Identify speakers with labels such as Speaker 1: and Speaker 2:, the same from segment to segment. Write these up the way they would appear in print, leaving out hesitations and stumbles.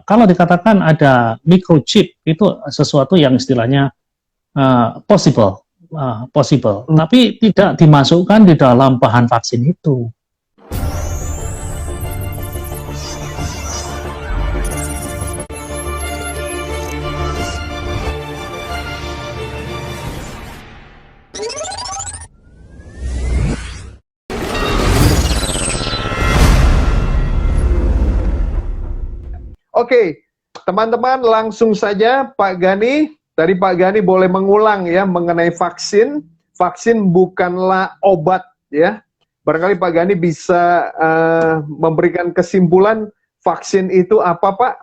Speaker 1: kalau dikatakan ada microchip itu sesuatu yang istilahnya possible, tapi tidak dimasukkan di dalam bahan vaksin itu.
Speaker 2: Oke, teman-teman langsung saja Pak Gani. Tadi Pak Gani boleh mengulang ya mengenai vaksin. Vaksin bukanlah obat ya. Barangkali Pak Gani bisa memberikan kesimpulan vaksin itu apa Pak?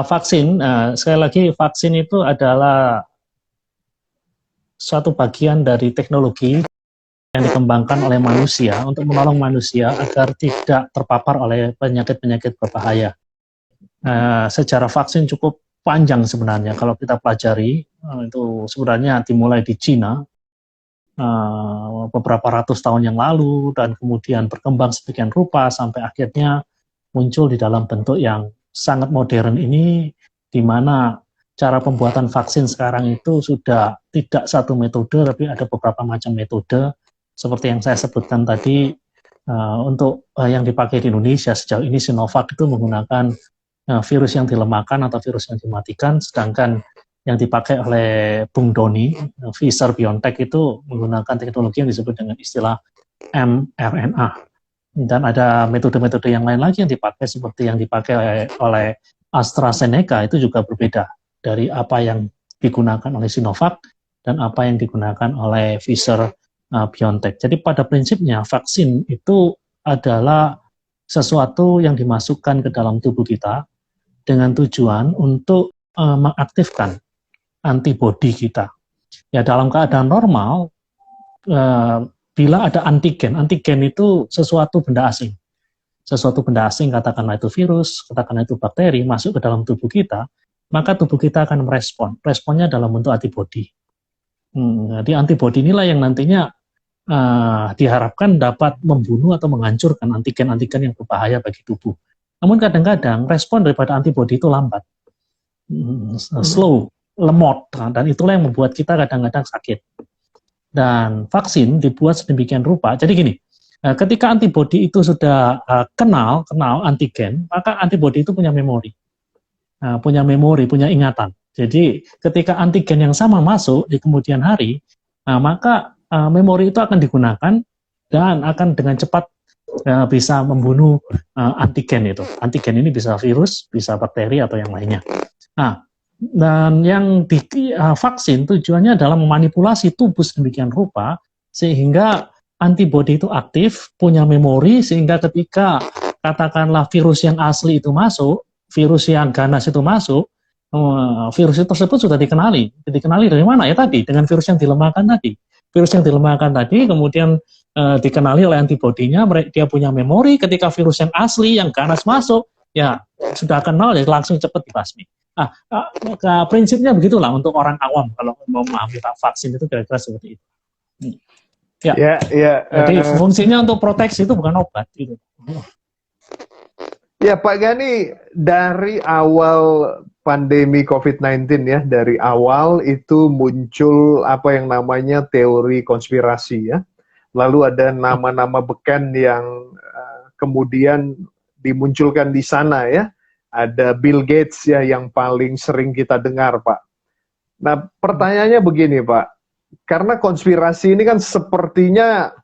Speaker 1: Vaksin, sekali lagi vaksin itu adalah suatu bagian dari teknologi yang dikembangkan oleh manusia untuk menolong manusia agar tidak terpapar oleh penyakit-penyakit berbahaya. Sejarah vaksin cukup panjang sebenarnya kalau kita pelajari, itu sebenarnya dimulai di Cina beberapa ratus tahun yang lalu dan kemudian berkembang sedemikian rupa sampai akhirnya muncul di dalam bentuk yang sangat modern ini, di mana cara pembuatan vaksin sekarang itu sudah tidak satu metode tapi ada beberapa macam metode seperti yang saya sebutkan tadi. Untuk yang dipakai di Indonesia sejauh ini Sinovac itu menggunakan virus yang dilemahkan atau virus yang dimatikan, sedangkan yang dipakai oleh Bung Doni, Pfizer-BioNTech itu menggunakan teknologi yang disebut dengan istilah mRNA. Dan ada metode-metode yang lain lagi yang dipakai seperti yang dipakai oleh AstraZeneca, itu juga berbeda dari apa yang digunakan oleh Sinovac dan apa yang digunakan oleh Pfizer-BioNTech. Jadi pada prinsipnya vaksin itu adalah sesuatu yang dimasukkan ke dalam tubuh kita dengan tujuan untuk mengaktifkan antibodi kita. Ya, dalam keadaan normal, bila ada antigen itu sesuatu benda asing. Sesuatu benda asing, katakanlah itu virus, katakanlah itu bakteri, masuk ke dalam tubuh kita, maka tubuh kita akan merespon. Responnya dalam bentuk antibodi. Jadi antibodi inilah yang nantinya diharapkan dapat membunuh atau menghancurkan antigen-antigen yang berbahaya bagi tubuh. Namun kadang-kadang respon daripada antibodi itu lambat, slow, lemot, dan itulah yang membuat kita kadang-kadang sakit. Dan vaksin dibuat sedemikian rupa. Jadi gini, ketika antibodi itu sudah kenal antigen, maka antibodi itu punya memori, punya ingatan. Jadi ketika antigen yang sama masuk di kemudian hari, maka memori itu akan digunakan dan akan dengan cepat bisa membunuh antigen itu. Antigen ini bisa virus, bisa bakteri atau yang lainnya. Nah, dan yang di vaksin tujuannya adalah memanipulasi tubuh sedemikian rupa sehingga antibodi itu aktif, punya memori, sehingga ketika katakanlah virus yang asli itu masuk, virus yang ganas itu masuk, virus itu tersebut sudah dikenali. Dikenali dari mana ya tadi? Dengan virus yang dilemahkan tadi. Virus yang dilemahkan tadi kemudian dikenali oleh antibodinya, dia punya memori, ketika virus yang asli, yang ganas masuk, ya sudah kenal, ya langsung cepat dibasmi. Nah, prinsipnya begitulah untuk orang awam kalau mau memahami vaksin itu kira-kira seperti itu. Ya. Jadi fungsinya untuk proteksi itu bukan obat. Gitu.
Speaker 2: Ya Pak Gani, dari awal pandemi COVID-19 ya, dari awal itu muncul apa yang namanya teori konspirasi ya. Lalu ada nama-nama beken yang kemudian dimunculkan di sana ya. Ada Bill Gates ya yang paling sering kita dengar Pak. Nah pertanyaannya begini Pak, karena konspirasi ini kan sepertinya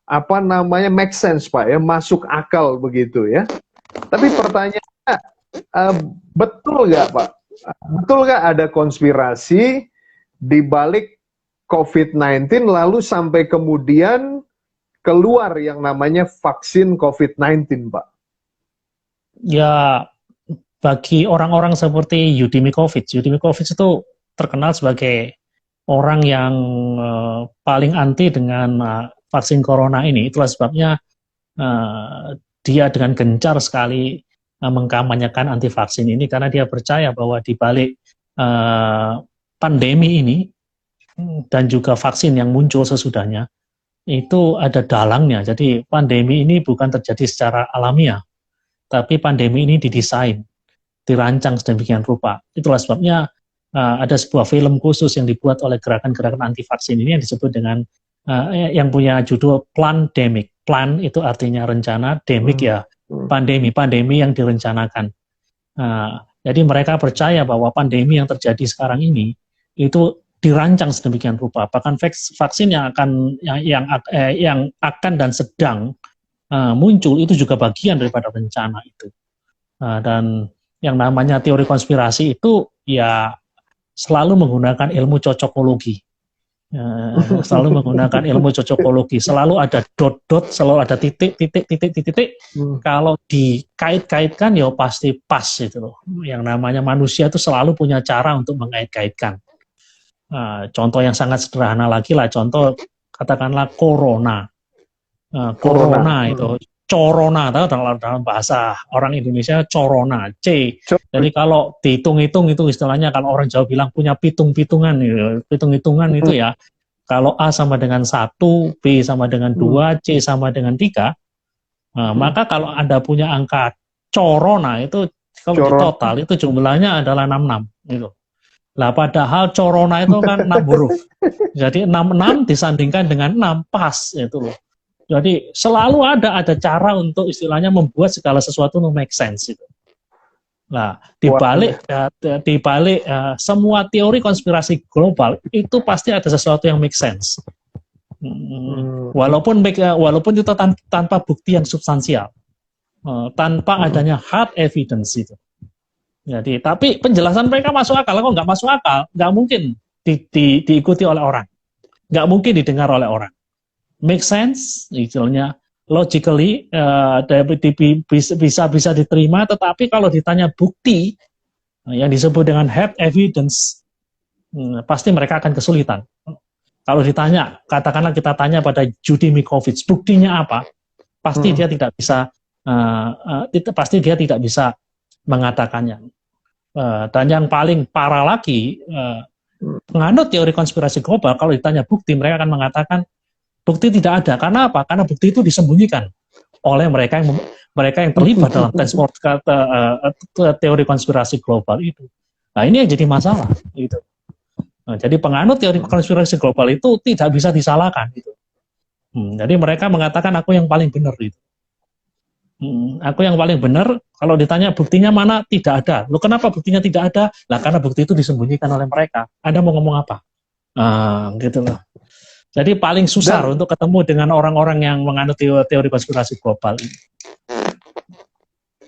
Speaker 2: apa namanya make sense Pak ya, masuk akal begitu ya. Tapi pertanyaannya betul nggak Pak? Betul nggak ada konspirasi di balik COVID-19 lalu sampai kemudian keluar yang namanya vaksin COVID-19 Pak?
Speaker 1: Ya, bagi orang-orang seperti Yudimikovich itu terkenal sebagai orang yang paling anti dengan vaksin corona ini. Itulah sebabnya dia dengan gencar sekali mengkampanyekan anti vaksin ini karena dia percaya bahwa di balik pandemi ini dan juga vaksin yang muncul sesudahnya itu ada dalangnya. Jadi pandemi ini bukan terjadi secara alamiah, tapi pandemi ini didesain dirancang sedemikian rupa. Itulah sebabnya ada sebuah film khusus yang dibuat oleh gerakan-gerakan anti vaksin ini yang disebut dengan yang punya judul Plandemic. Plan itu artinya rencana, demic ya pandemi yang direncanakan. Jadi mereka percaya bahwa pandemi yang terjadi sekarang ini itu dirancang sedemikian rupa. Bahkan vaksin yang akan dan sedang muncul itu juga bagian daripada rencana itu. Dan yang namanya teori konspirasi itu ya selalu menggunakan ilmu cocokologi. Selalu menggunakan ilmu cocokologi. Selalu ada dot-dot, selalu ada titik. Kalau dikait-kaitkan ya pasti pas itu loh. Yang namanya manusia itu selalu punya cara untuk mengait-kaitkan. Contoh yang sangat sederhana lagi lah, contoh katakanlah corona. Corona itu corona, tahu dalam bahasa orang Indonesia corona, C. Jadi kalau dihitung-hitung itu istilahnya kalau orang Jawa bilang punya pitung-pitungan, pitung-hitungan itu ya, kalau A sama dengan 1, B sama dengan 2, C sama dengan 3, maka kalau Anda punya angka corona itu, kalau di total itu jumlahnya adalah 66. Gitu. Lah padahal corona itu kan 6 huruf. Jadi 66 disandingkan dengan 6, pas itu loh. Jadi selalu ada cara untuk istilahnya membuat segala sesuatu make sense itu. Nah, dibalik semua teori konspirasi global itu pasti ada sesuatu yang make sense. Walaupun itu tanpa bukti yang substansial, tanpa adanya hard evidence itu. Jadi, tapi penjelasan mereka masuk akal. Kalau nggak masuk akal, nggak mungkin diikuti oleh orang, nggak mungkin didengar oleh orang. Make sense, istilahnya logically bisa diterima, tetapi kalau ditanya bukti yang disebut dengan hard evidence, pasti mereka akan kesulitan. Kalau ditanya, katakanlah kita tanya pada Judy Mikovits, buktinya apa? Pasti dia tidak bisa mengatakannya. Dan yang paling parah lagi, penganut teori konspirasi global, kalau ditanya bukti, mereka akan mengatakan bukti tidak ada. Karena apa? Karena bukti itu disembunyikan oleh mereka yang terlibat dalam transport teori konspirasi global itu. Nah, ini yang jadi masalah. Gitu. Nah, jadi penganut teori konspirasi global itu tidak bisa disalahkan. Gitu. Jadi mereka mengatakan aku yang paling benar. Gitu. Aku yang paling benar. Kalau ditanya buktinya mana? Tidak ada. Loh, kenapa buktinya tidak ada? Lah karena bukti itu disembunyikan oleh mereka. Anda mau ngomong apa? Gitu loh. Jadi paling susah untuk ketemu dengan orang-orang yang menganut teori konspirasi global ini.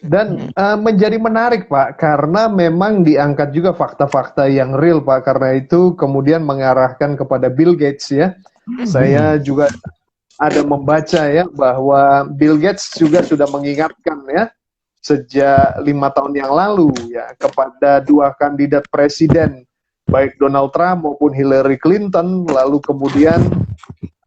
Speaker 2: Dan menjadi menarik Pak, karena memang diangkat juga fakta-fakta yang real Pak, karena itu kemudian mengarahkan kepada Bill Gates ya. Saya juga ada membaca ya, bahwa Bill Gates juga sudah mengingatkan ya, sejak 5 tahun yang lalu ya, kepada 2 kandidat presiden, baik Donald Trump maupun Hillary Clinton, lalu kemudian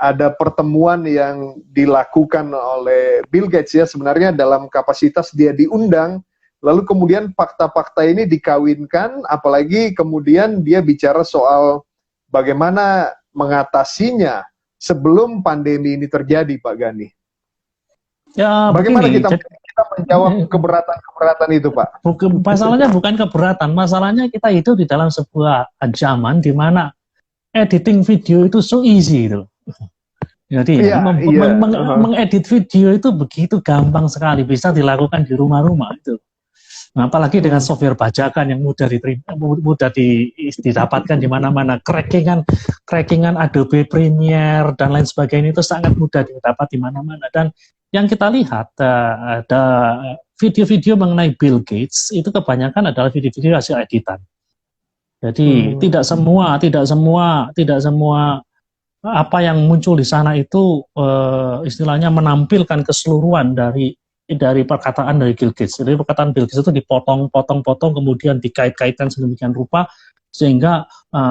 Speaker 2: ada pertemuan yang dilakukan oleh Bill Gates ya, sebenarnya dalam kapasitas dia diundang, lalu kemudian fakta-fakta ini dikawinkan, apalagi kemudian dia bicara soal bagaimana mengatasinya sebelum pandemi ini terjadi, Pak Gani.
Speaker 1: Ya,
Speaker 2: bagaimana
Speaker 1: begini,
Speaker 2: kita menjawab keberatan-keberatan itu, Pak?
Speaker 1: Masalahnya bukan keberatan, masalahnya kita hidup di dalam sebuah zaman di mana editing video itu so easy itu. Jadi mengedit video itu begitu gampang sekali, bisa dilakukan di rumah-rumah itu. Nah, apalagi dengan software bajakan yang mudah didapatkan di mana-mana, crackingan Adobe Premiere dan lain sebagainya itu sangat mudah didapat di mana-mana. Dan yang kita lihat ada video-video mengenai Bill Gates itu kebanyakan adalah video-video hasil editan. Jadi tidak semua apa yang muncul di sana itu istilahnya menampilkan keseluruhan dari perkataan dari Bill Gates. Jadi perkataan Bill Gates itu dipotong-potong kemudian dikait-kaitkan sedemikian rupa sehingga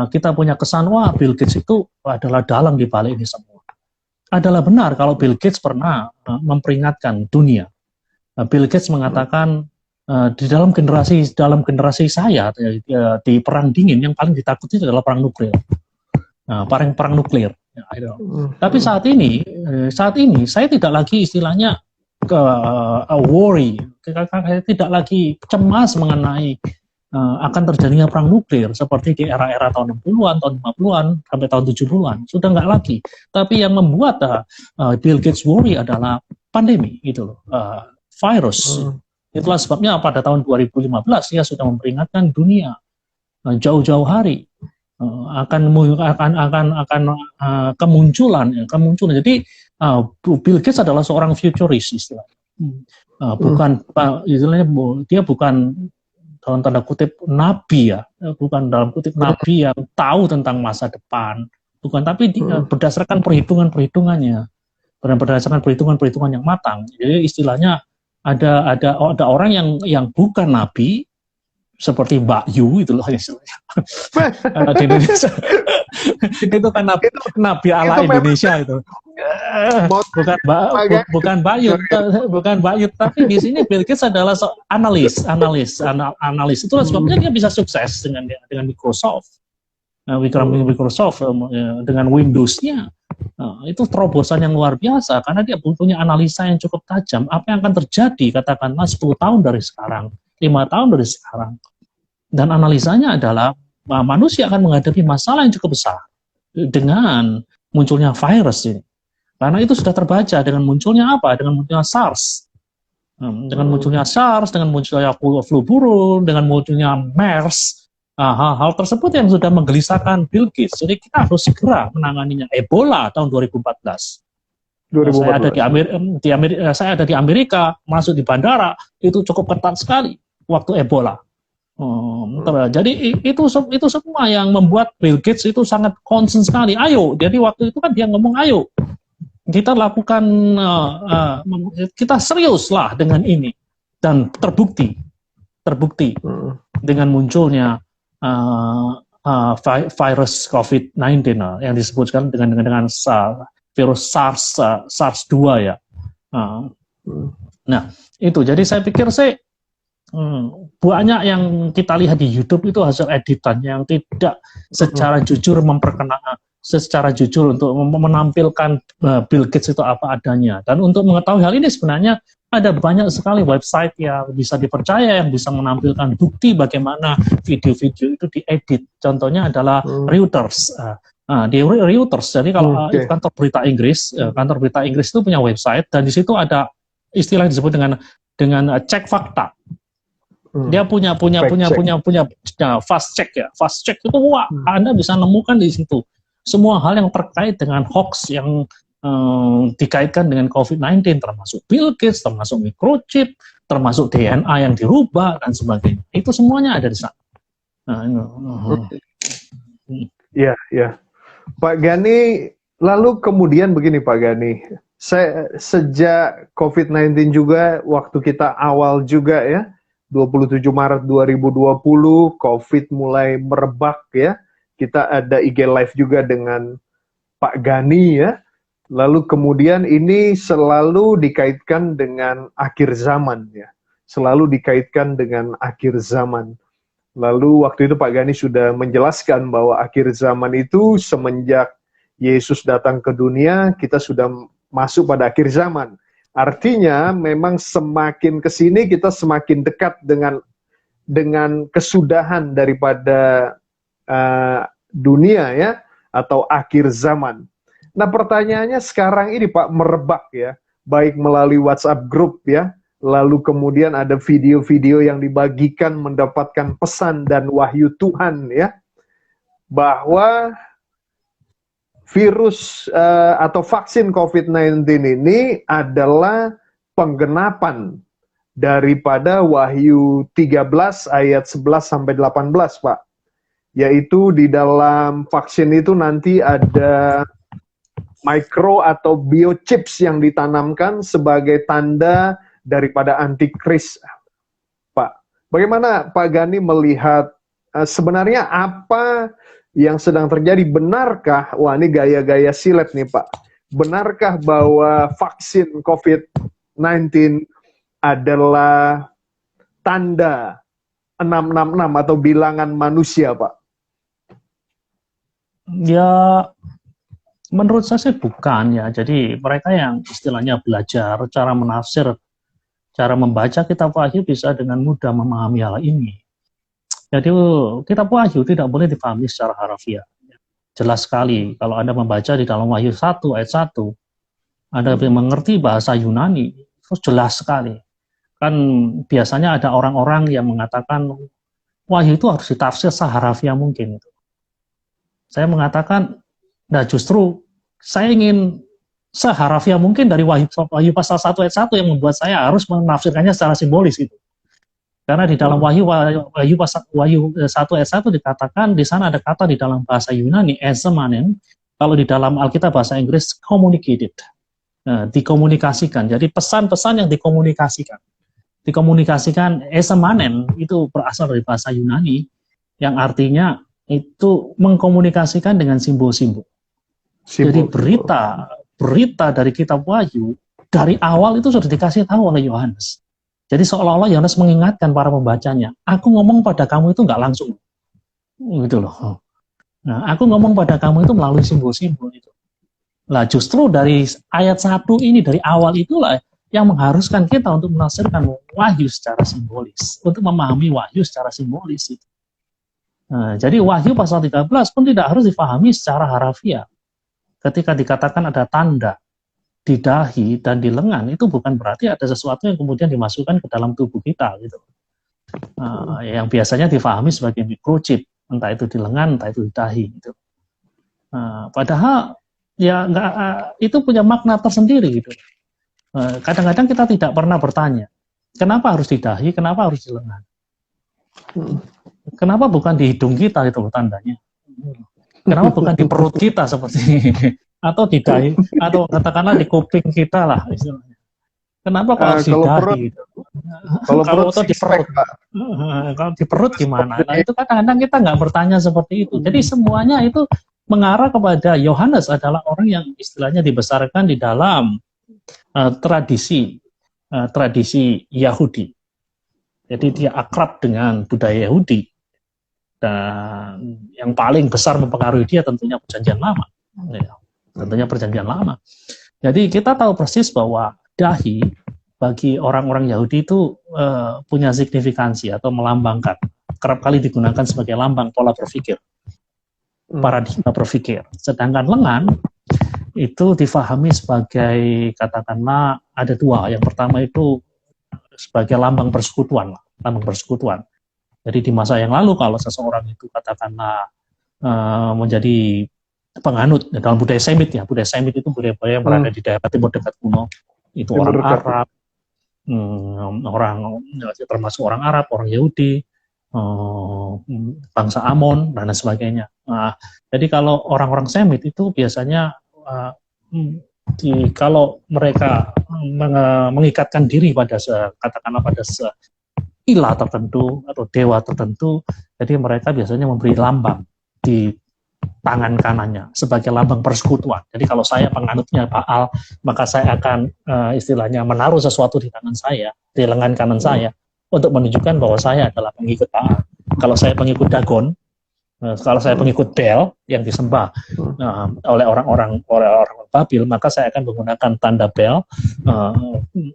Speaker 1: kita punya kesan wah Bill Gates itu adalah dalang di balik ini semua. Adalah benar kalau Bill Gates pernah memperingatkan dunia. Bill Gates mengatakan di dalam generasi saya di perang dingin yang paling ditakuti adalah perang nuklir. Perang nuklir. Tapi saat ini saya tidak lagi istilahnya worry, tidak lagi cemas mengenai akan terjadinya perang nuklir seperti di era-era tahun 60-an, tahun 50-an, sampai tahun 70-an. Sudah nggak lagi. Tapi yang membuat Bill Gates worry adalah pandemi, gitu loh, virus. Itulah sebabnya pada tahun 2015 dia sudah memperingatkan dunia jauh-jauh hari akan kemunculan. Jadi Bill Gates adalah seorang futurist istilahnya. Bukan istilahnya dia bukan dalam tanda kutip nabi ya, bukan dalam kutip nabi yang tahu tentang masa depan, bukan, tapi berdasarkan perhitungannya, berdasarkan perhitungan yang matang. Jadi istilahnya ada orang yang bukan nabi seperti Mbak Yu itu loh istilahnya di Indonesia. Itu kan nabi ala Indonesia itu. Bukan Mbak Yu, tapi di sini Bill Gates adalah analis. Itulah sebabnya dia bisa sukses dengan Microsoft. Microsoft dengan Windows-nya. Itu terobosan yang luar biasa karena dia punya analisa yang cukup tajam. Apa yang akan terjadi katakanlah 10 tahun dari sekarang, 5 tahun dari sekarang. Dan analisanya adalah manusia akan menghadapi masalah yang cukup besar dengan munculnya virus ini. Karena itu sudah terbaca dengan munculnya apa? Dengan munculnya SARS. Dengan munculnya SARS, dengan munculnya flu burung, dengan munculnya MERS. Hal-hal tersebut yang sudah menggelisahkan Bill Gates. Jadi kita harus segera menanganinya. Ebola tahun 2014. Saya ada di Amerika, masuk di bandara, itu cukup ketat sekali waktu Ebola. Jadi itu semua yang membuat Bill Gates itu sangat concern sekali. Ayo, jadi waktu itu kan dia ngomong, ayo kita lakukan, kita seriuslah dengan ini, dan terbukti dengan munculnya virus COVID-19 yang disebutkan dengan virus SARS-2 ya. Nah itu, jadi saya pikir banyak yang kita lihat di YouTube itu hasil editan yang tidak secara jujur secara jujur untuk menampilkan Bill Gates itu apa adanya. Dan untuk mengetahui hal ini sebenarnya ada banyak sekali website yang bisa dipercaya yang bisa menampilkan bukti bagaimana video-video itu diedit. Contohnya adalah Reuters. Di Reuters, jadi kalau kantor berita Inggris itu punya website dan di situ ada istilah yang disebut dengan cek fakta. Dia punya fast check ya. Fast check itu Anda bisa nemukan di situ semua hal yang terkait dengan hoax yang dikaitkan dengan COVID-19, termasuk Bill Gates, termasuk microchip, termasuk DNA yang dirubah dan sebagainya. Itu semuanya ada di sana.
Speaker 2: Ya. Pak Gani, lalu kemudian begini Pak Gani, sejak COVID-19 juga, waktu kita awal juga ya, 27 Maret 2020, COVID mulai merebak ya, kita ada IG Live juga dengan Pak Gani ya, lalu kemudian ini selalu dikaitkan dengan akhir zaman ya, selalu dikaitkan dengan akhir zaman. Lalu waktu itu Pak Gani sudah menjelaskan bahwa akhir zaman itu semenjak Yesus datang ke dunia, kita sudah masuk pada akhir zaman. Artinya memang semakin ke sini kita semakin dekat dengan kesudahan daripada dunia ya, atau akhir zaman. Nah pertanyaannya sekarang ini Pak, merebak ya, baik melalui WhatsApp group ya, lalu kemudian ada video-video yang dibagikan mendapatkan pesan dan wahyu Tuhan ya, bahwa virus atau vaksin COVID-19 ini adalah penggenapan daripada Wahyu 13 ayat 11 sampai 18 Pak. Yaitu di dalam vaksin itu nanti ada micro atau biochips yang ditanamkan sebagai tanda daripada antikris, Pak. Bagaimana Pak Gani melihat sebenarnya apa yang sedang terjadi? Benarkah, wah ini gaya-gaya silet nih Pak, benarkah bahwa vaksin COVID-19 adalah tanda 666 atau bilangan manusia Pak?
Speaker 1: Ya, Menurut saya sih bukan ya. Jadi mereka yang istilahnya belajar cara menafsir, cara membaca kitab Wahyu bisa dengan mudah memahami hal ini. Jadi kitab Wahyu tidak boleh dipahami secara harafiah. Jelas sekali kalau Anda membaca di dalam Wahyu 1 ayat 1, Anda mengerti bahasa Yunani, itu jelas sekali. Kan biasanya ada orang-orang yang mengatakan Wahyu itu harus ditafsir seharafiah mungkin. Saya mengatakan, nah justru saya ingin seharafiah mungkin dari Wahyu pasal 1 ayat 1 yang membuat saya harus menafsirkannya secara simbolis gitu. Karena di dalam Wahyu 1 ayat 1 dikatakan, di sana ada kata di dalam bahasa Yunani, esemanen, kalau di dalam Alkitab bahasa Inggris, communicated, dikomunikasikan. Jadi pesan-pesan yang dikomunikasikan. Dikomunikasikan esemanen, itu berasal dari bahasa Yunani, yang artinya itu mengkomunikasikan dengan simbol-simbol. Jadi berita dari kitab Wahyu, dari awal itu sudah dikasih tahu oleh Yohanes. Jadi seolah-olah Yohanes mengingatkan para pembacanya, aku ngomong pada kamu itu nggak langsung, gitu loh. Nah, aku ngomong pada kamu itu melalui simbol-simbol itu. Nah, justru dari ayat 1 ini, dari awal itulah yang mengharuskan kita untuk menafsirkan Wahyu secara simbolis, untuk memahami Wahyu secara simbolis itu. Nah, jadi Wahyu pasal 13 pun tidak harus dipahami secara harafiah. Ketika dikatakan ada tanda di dahi dan di lengan, itu bukan berarti ada sesuatu yang kemudian dimasukkan ke dalam tubuh kita gitu. Yang biasanya difahami sebagai microchip, entah itu di lengan, entah itu di dahi gitu. Padahal ya itu punya makna tersendiri gitu. Kadang-kadang kita tidak pernah bertanya, kenapa harus di dahi, kenapa harus di lengan? Kenapa bukan di hidung kita itu tandanya? Kenapa bukan di perut kita seperti ini? Atau di dahi, atau katakanlah di kuping kita lah istilahnya. Kenapa kalau harus di dahi? Kalau di perut, kalau di perut gimana? Nah itu kadang-kadang kita nggak bertanya seperti itu. Jadi semuanya itu mengarah kepada Yohanes adalah orang yang istilahnya dibesarkan di dalam tradisi Yahudi. Jadi dia akrab dengan budaya Yahudi. Dan yang paling besar mempengaruhi dia tentunya Perjanjian Lama. Ya. Tentunya Perjanjian Lama. Jadi kita tahu persis bahwa dahi bagi orang-orang Yahudi itu punya signifikansi atau melambangkan. Kerap kali digunakan sebagai lambang pola berpikir, paradigma berpikir. Sedangkan lengan itu difahami sebagai, katakanlah ada dua. Yang pertama itu sebagai lambang persekutuan, lambang persekutuan. Jadi di masa yang lalu kalau seseorang itu katakanlah menjadi penganut dalam budaya Semit ya, budaya Semit itu budaya yang berada di daerah timur dekat kuno, itu orang Arab, termasuk orang Arab, orang Yahudi, bangsa Amon dan sebagainya. Nah, jadi kalau orang-orang Semit itu biasanya kalau mereka mengikatkan diri pada katakanlah pada ilah tertentu atau dewa tertentu, jadi mereka biasanya memberi lambang di tangan kanannya sebagai lambang persekutuan. Jadi kalau saya penganutnya Baal, maka saya akan istilahnya menaruh sesuatu di tangan saya, di lengan kanan saya, untuk menunjukkan bahwa saya adalah pengikut Baal. Kalau saya pengikut Dagon, kalau saya pengikut Bel yang disembah oleh orang-orang Babil, maka saya akan menggunakan tanda Bel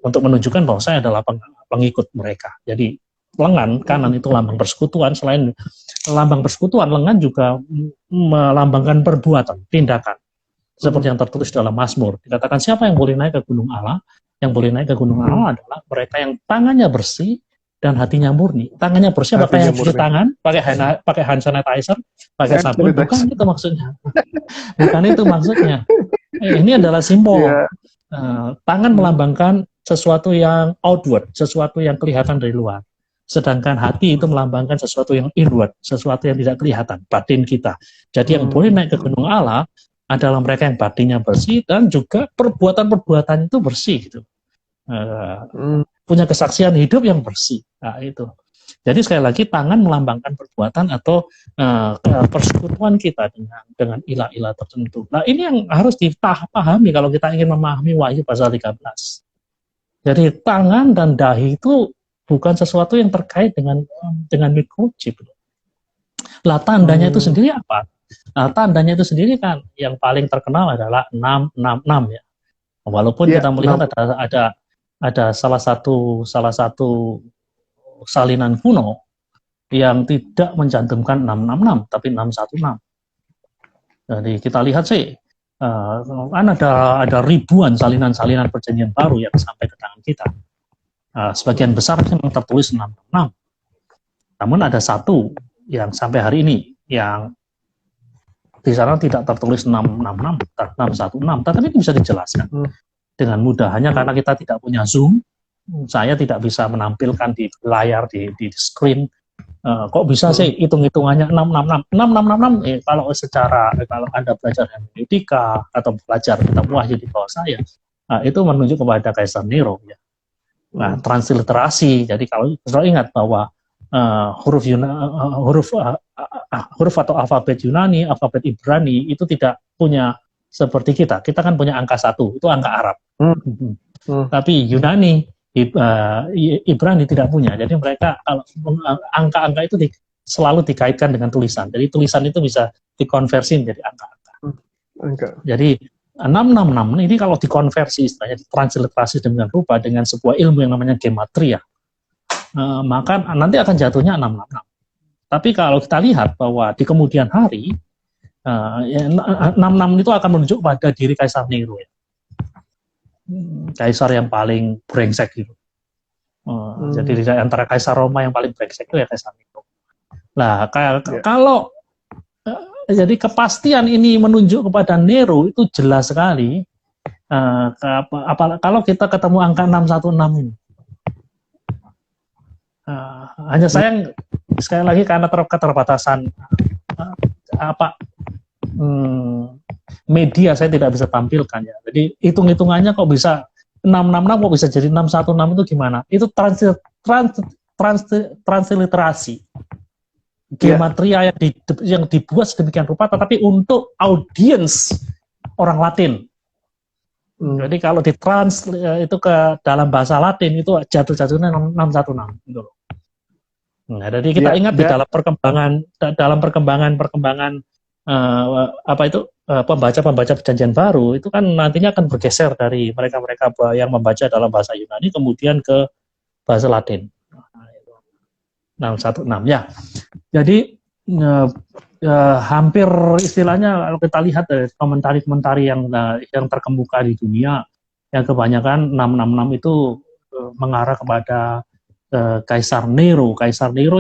Speaker 1: untuk menunjukkan bahwa saya adalah pengikut mereka. Jadi lengan kanan itu lambang persekutuan. Selain lambang persekutuan, lengan juga melambangkan perbuatan, tindakan. Seperti yang tertulis dalam Mazmur. Dikatakan siapa yang boleh naik ke gunung Allah? Yang boleh naik ke gunung Allah adalah mereka yang tangannya bersih dan hatinya murni. Tangannya bersih, pakai cuci tangan, pakai hand sanitizer, pakai sabun. Bukan itu maksudnya. Bukan itu maksudnya. Ini adalah simbol. Tangan melambangkan sesuatu yang outward, sesuatu yang kelihatan dari luar. Sedangkan hati itu melambangkan sesuatu yang inward, sesuatu yang tidak kelihatan, batin kita. Jadi yang boleh naik ke gunung Allah adalah mereka yang batinnya bersih dan juga perbuatan-perbuatan itu bersih. Gitu. Punya kesaksian hidup yang bersih. Nah, itu. Jadi sekali lagi tangan melambangkan perbuatan atau persekutuan kita dengan ilah-ilah tertentu. Nah ini yang harus dipahami kalau kita ingin memahami Wahyu pasal 13. Jadi tangan dan dahi itu bukan sesuatu yang terkait dengan microchip. Lah tandanya itu sendiri apa? Tandanya itu sendiri kan yang paling terkenal adalah 666 ya. Walaupun kita melihat ada salah satu salinan kuno yang tidak mencantumkan 666 tapi 616. Jadi kita lihat sih kan ada ribuan salinan-salinan perjanjian baru yang sampai ke tangan kita. Sebagian besar memang tertulis 666. Namun ada satu yang sampai hari ini yang di sana tidak tertulis 666, 616, tetapi itu bisa dijelaskan dengan mudah. Hanya karena kita tidak punya Zoom, saya tidak bisa menampilkan di layar, di screen. Kok bisa sih hitung-hitungannya 666? Kalau Anda belajar hermeneutika atau belajar kitab Wahyu di bawah saya, itu menunjuk kepada Kaisar Nero. Ya. Nah, transliterasi. Jadi kalau ingat bahwa huruf atau alfabet Yunani, alfabet Ibrani itu tidak punya seperti kita. Kita kan punya angka 1, itu angka Arab. Tapi Yunani, Ibrani tidak punya. Jadi mereka kalau angka-angka itu selalu dikaitkan dengan tulisan. Jadi tulisan itu bisa dikonversi menjadi angka-angka. Jadi 666 ini kalau dikonversi, istilahnya ditransliterasi dengan rupa dengan sebuah ilmu yang namanya gematria, maka nanti akan jatuhnya 666. Tapi kalau kita lihat bahwa di kemudian hari 66 itu akan menunjuk pada diri Kaisar Nero, ya. Kaisar yang paling brengsek gitu. Jadi di antara Kaisar Roma yang paling brengsek itu ya Kaisar Nero. Nah, kalau jadi kepastian ini menunjuk kepada Nero itu jelas sekali. Kalau kita ketemu angka 616 ini. Hanya sayang sekali lagi karena keterbatasan media saya tidak bisa tampilkan ya. Jadi hitung-hitungannya kok bisa 666 kok bisa jadi 616 itu gimana? Itu transliterasi. Gematria yang dibuat sedemikian rupa tetapi untuk audiens orang Latin. Jadi kalau ditrans itu ke dalam bahasa Latin itu jatuh-jatuhnya 616 gitu loh. Nah, jadi kita ingat di dalam perkembangan pembaca perjanjian baru itu kan nantinya akan bergeser dari mereka yang membaca dalam bahasa Yunani kemudian ke bahasa Latin. 616 ya. Jadi hampir istilahnya kalau kita lihat dari komentari-komentari yang terkemuka di dunia, yang kebanyakan 666 itu mengarah kepada Kaisar Nero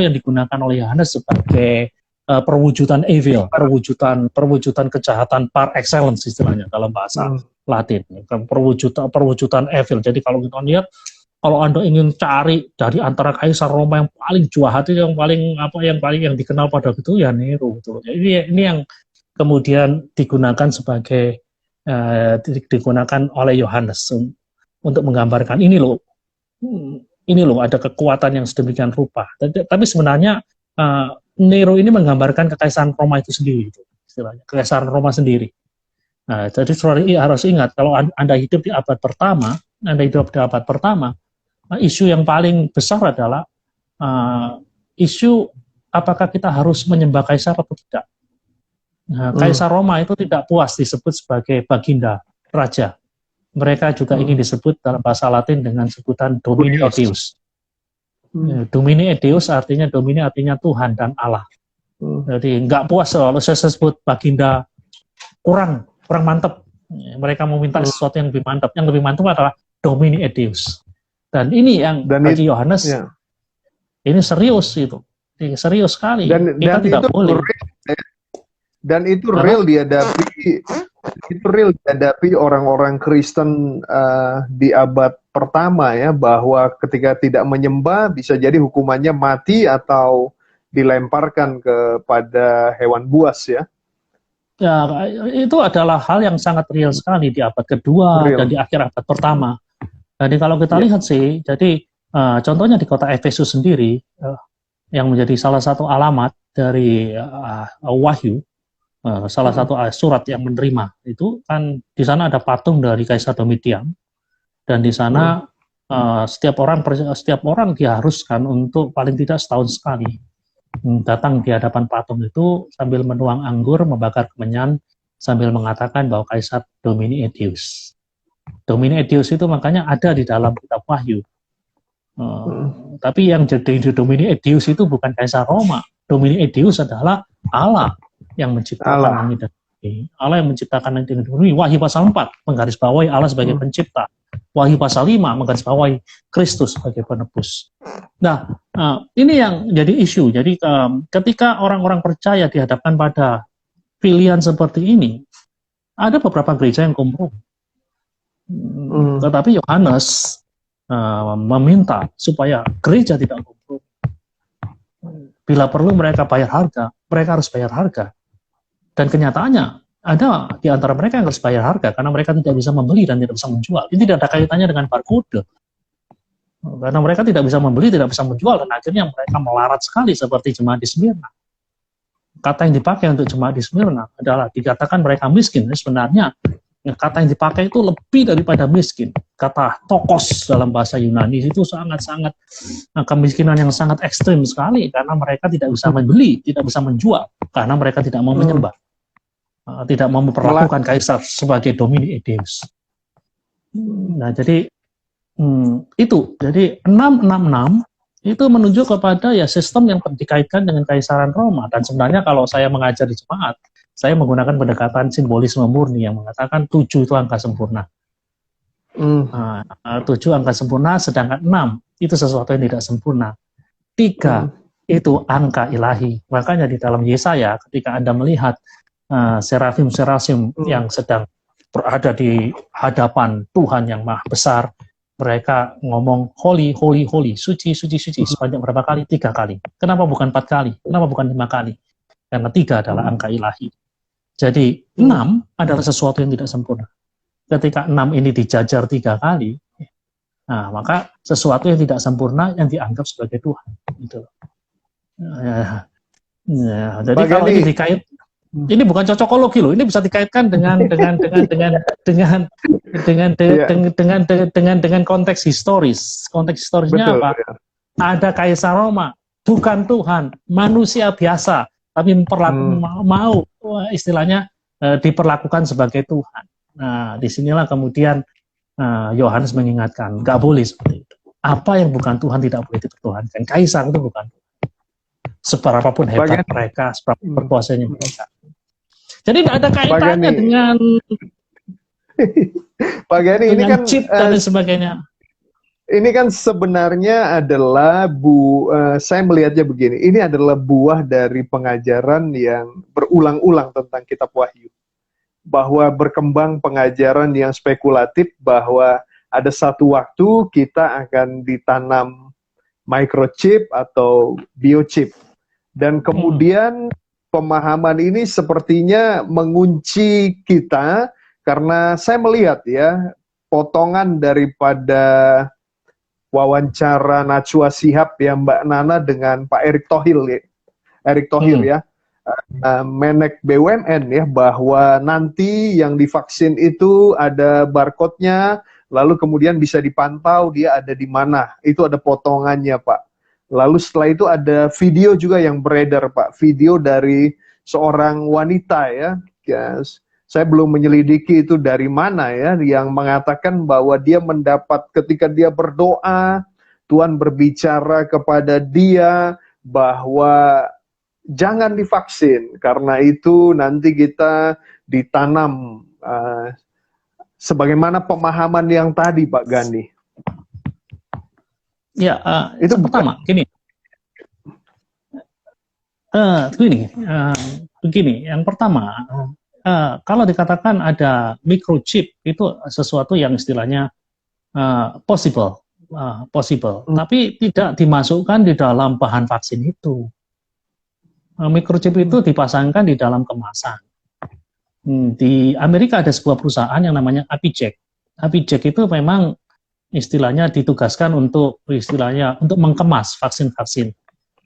Speaker 1: yang digunakan oleh Yohanes sebagai perwujudan evil, perwujudan kejahatan par excellence istilahnya dalam bahasa Latin. Perwujudan evil. Jadi kalau kita lihat, kalau Anda ingin cari dari antara Kaisar Roma yang paling jahat itu yang paling dikenal pada itu ya Nero. Gitu. Jadi ini yang kemudian digunakan sebagai digunakan oleh Yohanes untuk menggambarkan ini loh ada kekuatan yang sedemikian rupa. Tapi sebenarnya Nero ini menggambarkan kekaisaran Roma itu sendiri, istilahnya kekaisaran Roma sendiri. Nah, jadi saudara harus ingat kalau Anda hidup di abad pertama, isu yang paling besar adalah isu apakah kita harus menyembah kaisar atau tidak. Nah, Kaisar Roma itu tidak puas disebut sebagai baginda, raja. Mereka juga ingin disebut dalam bahasa Latin dengan sebutan Domini et Deus. Domini et Deus artinya Tuhan dan Allah. Jadi nggak puas kalau saya sebut baginda kurang mantap. Mereka meminta sesuatu yang lebih mantap. Yang lebih mantap adalah Domini et Deus. Dan ini yang bagi Yohanes ini serius itu. Serius sekali. Kita tidak boleh.
Speaker 2: Dan itu real dihadapi orang-orang Kristen di abad pertama ya, bahwa ketika tidak menyembah bisa jadi hukumannya mati atau dilemparkan kepada hewan buas ya.
Speaker 1: Ya, itu adalah hal yang sangat real sekali di abad kedua dan di akhir abad pertama. Jadi kalau kita lihat sih, jadi contohnya di kota Efesus sendiri yang menjadi salah satu alamat dari Wahyu, salah satu surat yang menerima itu kan di sana ada patung dari Kaisar Domitian dan di sana setiap orang diharuskan untuk paling tidak setahun sekali datang di hadapan patung itu sambil menuang anggur, membakar kemenyan, sambil mengatakan bahwa Kaisar Domini et Deus. Domini et Deus itu makanya ada di dalam kitab Wahyu. Tapi yang jadi Domini et Deus itu bukan Kaisar Roma. Domini et Deus adalah Allah yang menciptakan langit dan bumi. Allah yang menciptakan langit dan bumi. Wahyu pasal 4 menggarisbawahi Allah sebagai pencipta. Wahyu pasal 5 menggarisbawahi Kristus sebagai penebus. Nah, ini yang jadi isu. Jadi ketika orang-orang percaya dihadapkan pada pilihan seperti ini, ada beberapa gereja yang kompromi. Tetapi Yohanes meminta supaya gereja tidak kompromi. Bila perlu mereka bayar harga, mereka harus bayar harga. Dan kenyataannya, ada di antara mereka yang harus bayar harga, karena mereka tidak bisa membeli dan tidak bisa menjual. Ini tidak ada kaitannya dengan barcode. Karena mereka tidak bisa membeli, tidak bisa menjual, dan akhirnya mereka melarat sekali seperti jemaat di Smyrna. Kata yang dipakai untuk jemaat di Smyrna adalah dikatakan mereka miskin. Sebenarnya kata yang dipakai itu lebih daripada miskin. Kata tokos dalam bahasa Yunani itu sangat-sangat kemiskinan yang sangat ekstrim sekali, karena mereka tidak bisa membeli, tidak bisa menjual, karena mereka tidak mau menyembah, tidak mau memperlakukan Kaisar sebagai Domini et Deus. Nah, jadi itu, jadi 666 itu menunjuk kepada ya sistem yang dikaitkan dengan Kaisaran Roma. Dan sebenarnya kalau saya mengajar di jemaat, saya menggunakan pendekatan simbolisme murni yang mengatakan 7 itu angka sempurna. 7 angka sempurna, sedangkan 6 itu sesuatu yang tidak sempurna. 3 itu angka ilahi. Makanya di dalam Yesaya ketika Anda melihat serafim-serafim yang sedang berada di hadapan Tuhan yang Maha Besar, mereka ngomong holy, holy, holy, suci, suci, suci sebanyak berapa kali? 3 kali. Kenapa bukan 4 kali? Kenapa bukan 5 kali? Karena 3 adalah angka ilahi. Jadi 6 adalah sesuatu yang tidak sempurna. Ketika 6 ini dijajar 3 kali, nah, maka sesuatu yang tidak sempurna yang dianggap sebagai Tuhan. Gitu. Jadi kalau ini dikait, ini bukan cocokologi loh. Ini bisa dikaitkan dengan konteks historis. Konteks historisnya apa? Ya. Ada Kaisar Roma, bukan Tuhan, manusia biasa, tapi mau istilahnya diperlakukan sebagai Tuhan. Nah, disinilah kemudian Yohanes mengingatkan, nggak boleh seperti itu. Apa yang bukan Tuhan tidak boleh dipertuhankan. Kaisar itu bukan Tuhan. Seberapapun hebat mereka, seberapapun berkuasanya mereka. Jadi tidak ada kaitannya dengan
Speaker 2: Pak Gani, ini kan
Speaker 1: chip dan sebagainya.
Speaker 2: Ini kan sebenarnya adalah saya melihatnya begini. Ini adalah buah dari pengajaran yang berulang-ulang tentang kitab Wahyu. Bahwa berkembang pengajaran yang spekulatif bahwa ada satu waktu kita akan ditanam microchip atau biochip. Dan kemudian pemahaman ini sepertinya mengunci kita, karena saya melihat ya, potongan daripada wawancara Najwa Shihab ya Mbak Nana dengan Pak Erick Thohir ya, Menek BUMN ya, bahwa nanti yang divaksin itu ada barcode-nya, lalu kemudian bisa dipantau dia ada di mana. Itu ada potongannya, Pak. Lalu setelah itu ada video juga yang beredar, Pak. Video dari seorang wanita ya. Saya belum menyelidiki itu dari mana ya, yang mengatakan bahwa dia mendapat ketika dia berdoa, Tuhan berbicara kepada dia bahwa jangan divaksin, karena itu nanti kita ditanam sebagaimana pemahaman yang tadi, Pak Gani.
Speaker 1: Ya, itu pertama, gini. Begini, yang pertama, kalau dikatakan ada microchip, itu sesuatu yang istilahnya possible, tapi tidak dimasukkan di dalam bahan vaksin itu. Microchip itu dipasangkan di dalam kemasan. Di Amerika ada sebuah perusahaan yang namanya Apiject. Apiject itu memang istilahnya ditugaskan untuk mengemas vaksin-vaksin.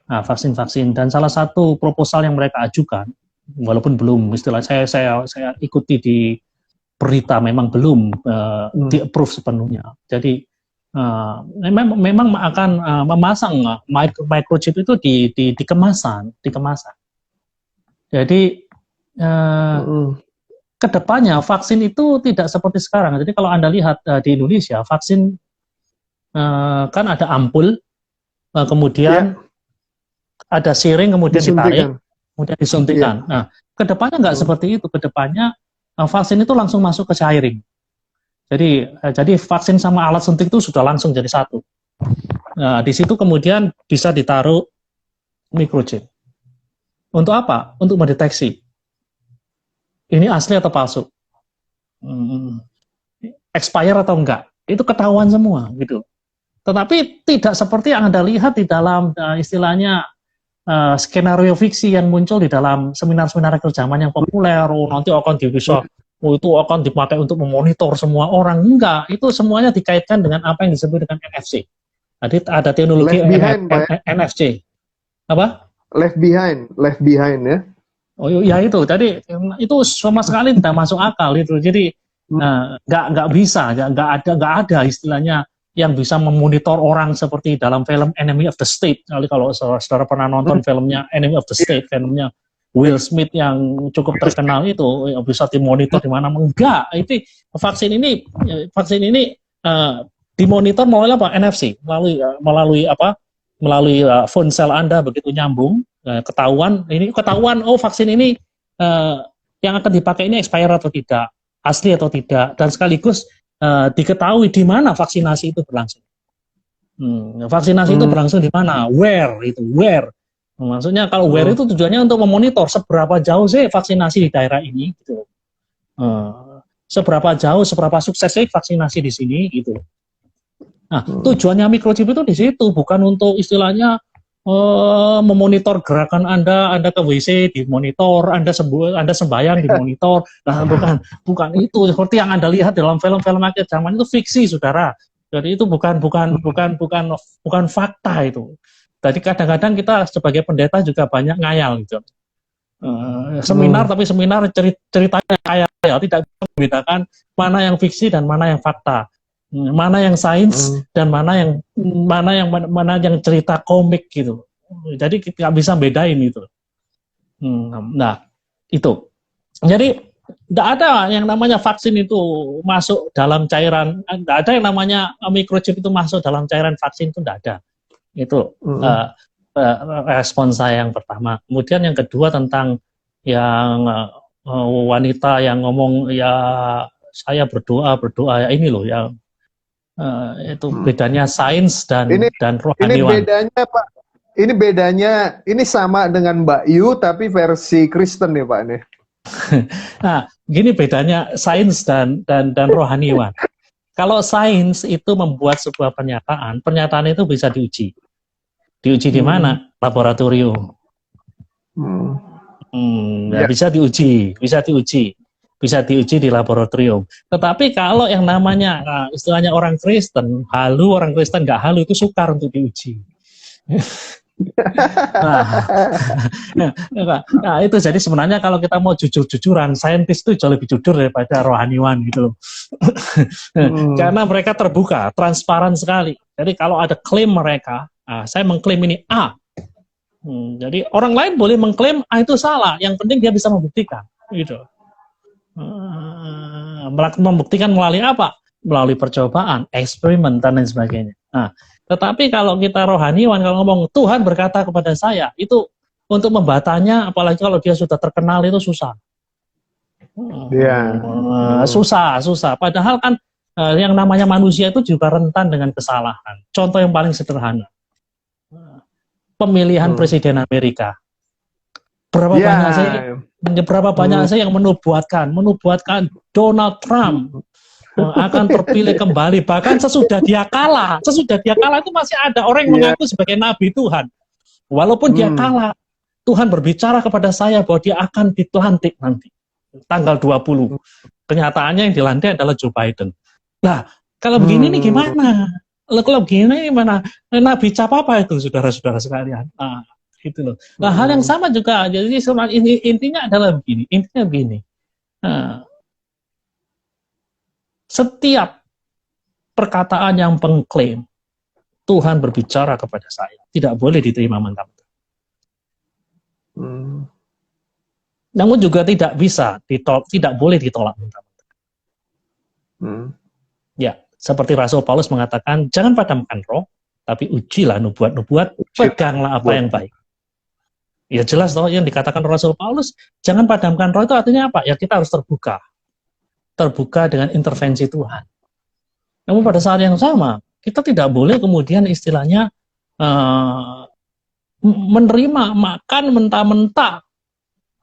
Speaker 1: Nah, vaksin-vaksin, dan salah satu proposal yang mereka ajukan, walaupun belum saya ikuti di berita, memang belum di-approve sepenuhnya. Jadi Memang akan memasang microchip itu di kemasan. Jadi kedepannya vaksin itu tidak seperti sekarang. Jadi kalau Anda lihat di Indonesia, vaksin kan ada ampul, kemudian ada siring, kemudian ditarik, kemudian disuntikan. Nah, kedepannya nggak seperti itu. Kedepannya vaksin itu langsung masuk ke cairing. Jadi vaksin sama alat suntik itu sudah langsung jadi satu. Nah, di situ kemudian bisa ditaruh microchip. Untuk apa? Untuk mendeteksi ini asli atau palsu, expire atau enggak. Itu ketahuan semua gitu. Tetapi tidak seperti yang Anda lihat di dalam istilahnya skenario fiksi yang muncul di dalam seminar-seminar akhir zaman yang populer. Nanti akan bisa itu akan dipakai untuk memonitor semua orang. Enggak, itu semuanya dikaitkan dengan apa yang disebut dengan NFC. Jadi ada teknologi NFC. Apa?
Speaker 2: Left behind ya.
Speaker 1: Oh ya itu. Jadi itu sama sekali tidak masuk akal itu. Jadi nggak bisa, nggak ada istilahnya yang bisa memonitor orang seperti dalam film Enemy of the State. Kalau saudara pernah nonton filmnya Enemy of the State, filmnya Will Smith yang cukup terkenal itu, bisa dimonitor di mana? Enggak. Itu vaksin ini dimonitor melalui apa? NFC, melalui phone cell Anda, begitu nyambung, ketahuan vaksin ini yang akan dipakai ini expire atau tidak, asli atau tidak, dan sekaligus diketahui di mana vaksinasi itu berlangsung. Vaksinasi itu berlangsung di mana? Where. Maksudnya kalau where itu tujuannya untuk memonitor seberapa jauh sih vaksinasi di daerah ini, gitu. Seberapa jauh, seberapa sukses sih vaksinasi di sini, gitu. Nah, tujuannya microchip itu di situ, bukan untuk istilahnya memonitor gerakan Anda ke WC dimonitor, Anda sembahyang dimonitor. Nah, bukan itu seperti yang Anda lihat dalam film-film akhir zaman itu fiksi, saudara. Jadi itu bukan fakta itu. Jadi kadang-kadang kita sebagai pendeta juga banyak ngayal gitu. Seminar tapi seminar ceritanya kayak tidak bisa membedakan mana yang fiksi dan mana yang fakta. Mana yang sains dan mana yang cerita komik gitu. Jadi kita nggak bisa bedain itu. Nah, itu. Jadi tidak ada yang namanya vaksin itu masuk dalam cairan, tidak ada yang namanya microchip itu masuk dalam cairan vaksin, itu tidak ada. Itu respon saya yang pertama. Kemudian yang kedua tentang yang wanita yang ngomong ya saya berdoa ya ini loh ya. Itu bedanya sains dan rohaniwan.
Speaker 2: Ini bedanya Pak. Ini sama dengan Mbak Yu tapi versi Kristen ya Pak nih.
Speaker 1: Nah, gini bedanya sains dan rohaniwan. Kalau sains itu membuat sebuah pernyataan itu bisa diuji. Diuji di mana? Laboratorium. Bisa diuji di laboratorium. Tetapi kalau yang namanya istilahnya orang Kristen nggak halu itu sukar untuk diuji. Nah, itu jadi sebenarnya kalau kita mau jujur-jujuran, saintis itu jauh lebih jujur daripada rohaniwan gitu loh. Karena mereka terbuka, transparan sekali. Jadi kalau ada klaim mereka, saya mengklaim ini A. Jadi orang lain boleh mengklaim A itu salah. Yang penting dia bisa membuktikan, gitu. Membuktikan melalui apa? Melalui percobaan, eksperimen dan lain sebagainya. Nah, tetapi kalau kita rohaniwan, kalau ngomong Tuhan berkata kepada saya, itu untuk membatanya, apalagi kalau dia sudah terkenal itu susah. Susah. Padahal kan yang namanya manusia itu juga rentan dengan kesalahan. Contoh yang paling sederhana, pemilihan presiden Amerika. Berapa banyak saya yang menubuatkan Donald Trump akan terpilih kembali, bahkan sesudah dia kalah itu masih ada orang yang mengaku sebagai nabi Tuhan. Walaupun dia kalah, Tuhan berbicara kepada saya bahwa dia akan dilantik nanti tanggal 20. Kenyataannya yang dilantik adalah Joe Biden. Nah, kalau begini nih gimana? Kalau begini gimana? Nabi cap apa itu, saudara-saudara sekalian? Nah, gitu loh. Nah, hal yang sama juga. Jadi intinya adalah begini. Setiap perkataan yang mengklaim Tuhan berbicara kepada saya tidak boleh diterima mentah-mentah. Namun juga tidak bisa tidak boleh ditolak mentah-mentah. Ya, seperti Rasul Paulus mengatakan, jangan padamkan roh, tapi ujilah nubuat-nubuat, peganglah apa yang baik. Ya jelas toh yang dikatakan Rasul Paulus, jangan padamkan roh itu artinya apa? Ya kita harus terbuka dengan intervensi Tuhan. Namun pada saat yang sama, kita tidak boleh kemudian istilahnya menerima makan mentah-mentah